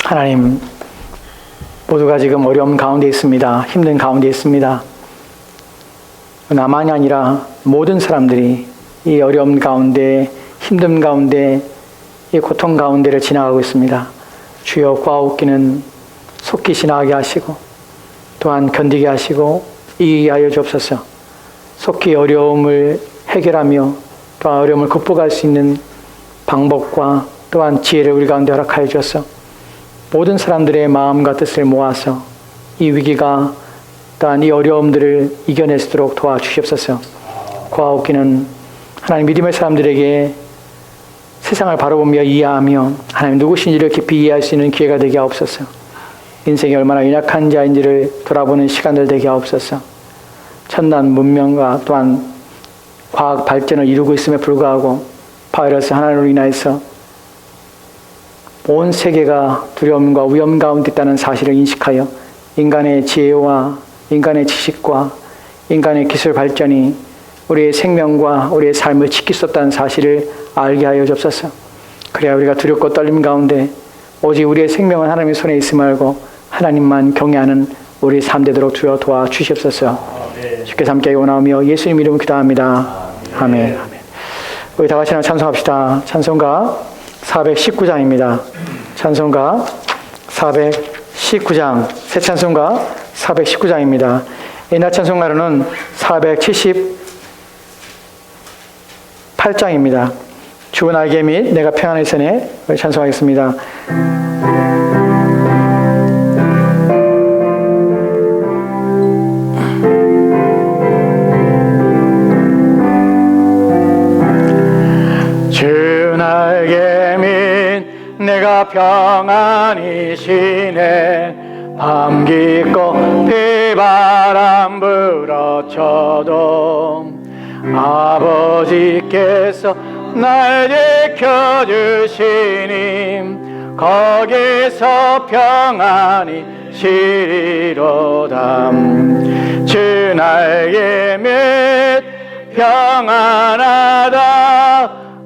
하나님, 모두가 지금 어려움 가운데 있습니다. 힘든 가운데 있습니다. 나만이 아니라 모든 사람들이 이 어려움 가운데, 힘듦 가운데, 이 고통 가운데를 지나가고 있습니다. 주여 구하옵기는 속히 지나가게 하시고 또한 견디게 하시고 이기게 하여 주옵소서. 속히 어려움을 해결하며 또한 어려움을 극복할 수 있는 방법과 또한 지혜를 우리 가운데 허락하여 주셔서 모든 사람들의 마음과 뜻을 모아서 이 위기가 또한 이 어려움들을 이겨낼 수 있도록 도와주시옵소서. 구하옵기는 하나님 믿음의 사람들에게 세상을 바라보며 이해하며 하나님 누구신지를 깊이 이해할 수 있는 기회가 되게 하옵소서. 인생이 얼마나 연약한 자인지를 돌아보는 시간들 되게 하옵소서. 첨단 문명과 또한 과학 발전을 이루고 있음에 불구하고 바이러스 하나로 인해서 온 세계가 두려움과 위험 가운데 있다는 사실을 인식하여 인간의 지혜와 인간의 지식과 인간의 기술 발전이 우리의 생명과 우리의 삶을 지킬 수 없다는 사실을 알게 하여 주옵소서. 그래야 우리가 두렵고 떨림 가운데 오직 우리의 생명은 하나님의 손에 있음을 알고 하나님만 경외하는 우리 삶 되도록 주여 도와주시옵소서. 주께서 함께 원하오며 예수님 이름으로 기도합니다. 아멘. 우리 다 같이 하나 찬송합시다. 찬송가 419장입니다. 찬송가 419장, 새 찬송가 419장입니다. 옛날 찬송가로는 478장입니다. 주 날개 및 내가 평안의 선에 찬송하겠습니다. 주 날개 및 내가 평안히 쉬네. 밤 깊고 비바람 불어쳐도 아버지께서 날 지켜주시니 거기서 평안히 쉬리로다. 주 날개 및 평안하다.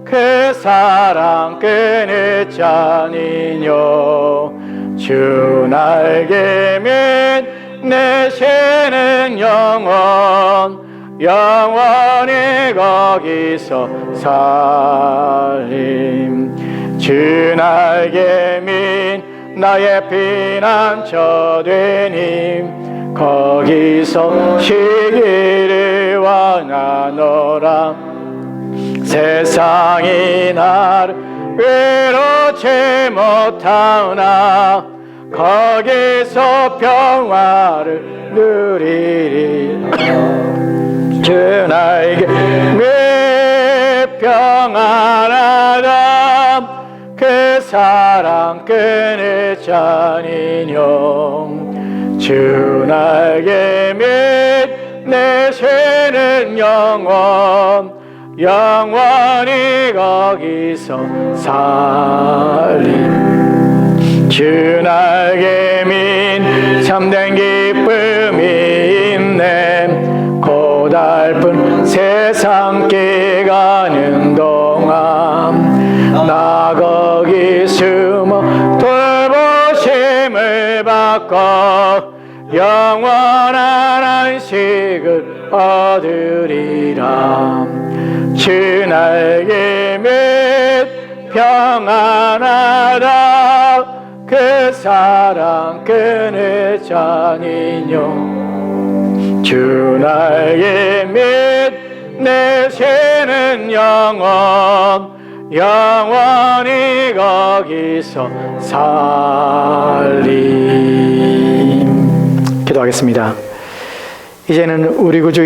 그 사랑 끊이지 아니뇨. 주 날개 및 내쉬는 영원히 거기서 살림. 주 날개 및 나의 피난처 되니 거기서 쉬기를 원하노라. 세상이 나를 외롭지 못하나 거기서 평화를 누리리라. 주 날개 및 평안하다. 그 사랑 끊이지 아니뇨. 주 날개 및 내쉬는 영원히 거기서 살림. 주 날개 및 참된 기쁨이 있네. 고달픈 세상 깨가는 동안 나 거기 숨어 돌보심을 받고 영원한 안식을 얻으리라. 주 날개 및 평안하다. 그 사랑 끊이지 아니뇨. 주 날개 및 내쉬는 영원히 거기서 살림. 기도하겠습니다. 이제는 우리 구주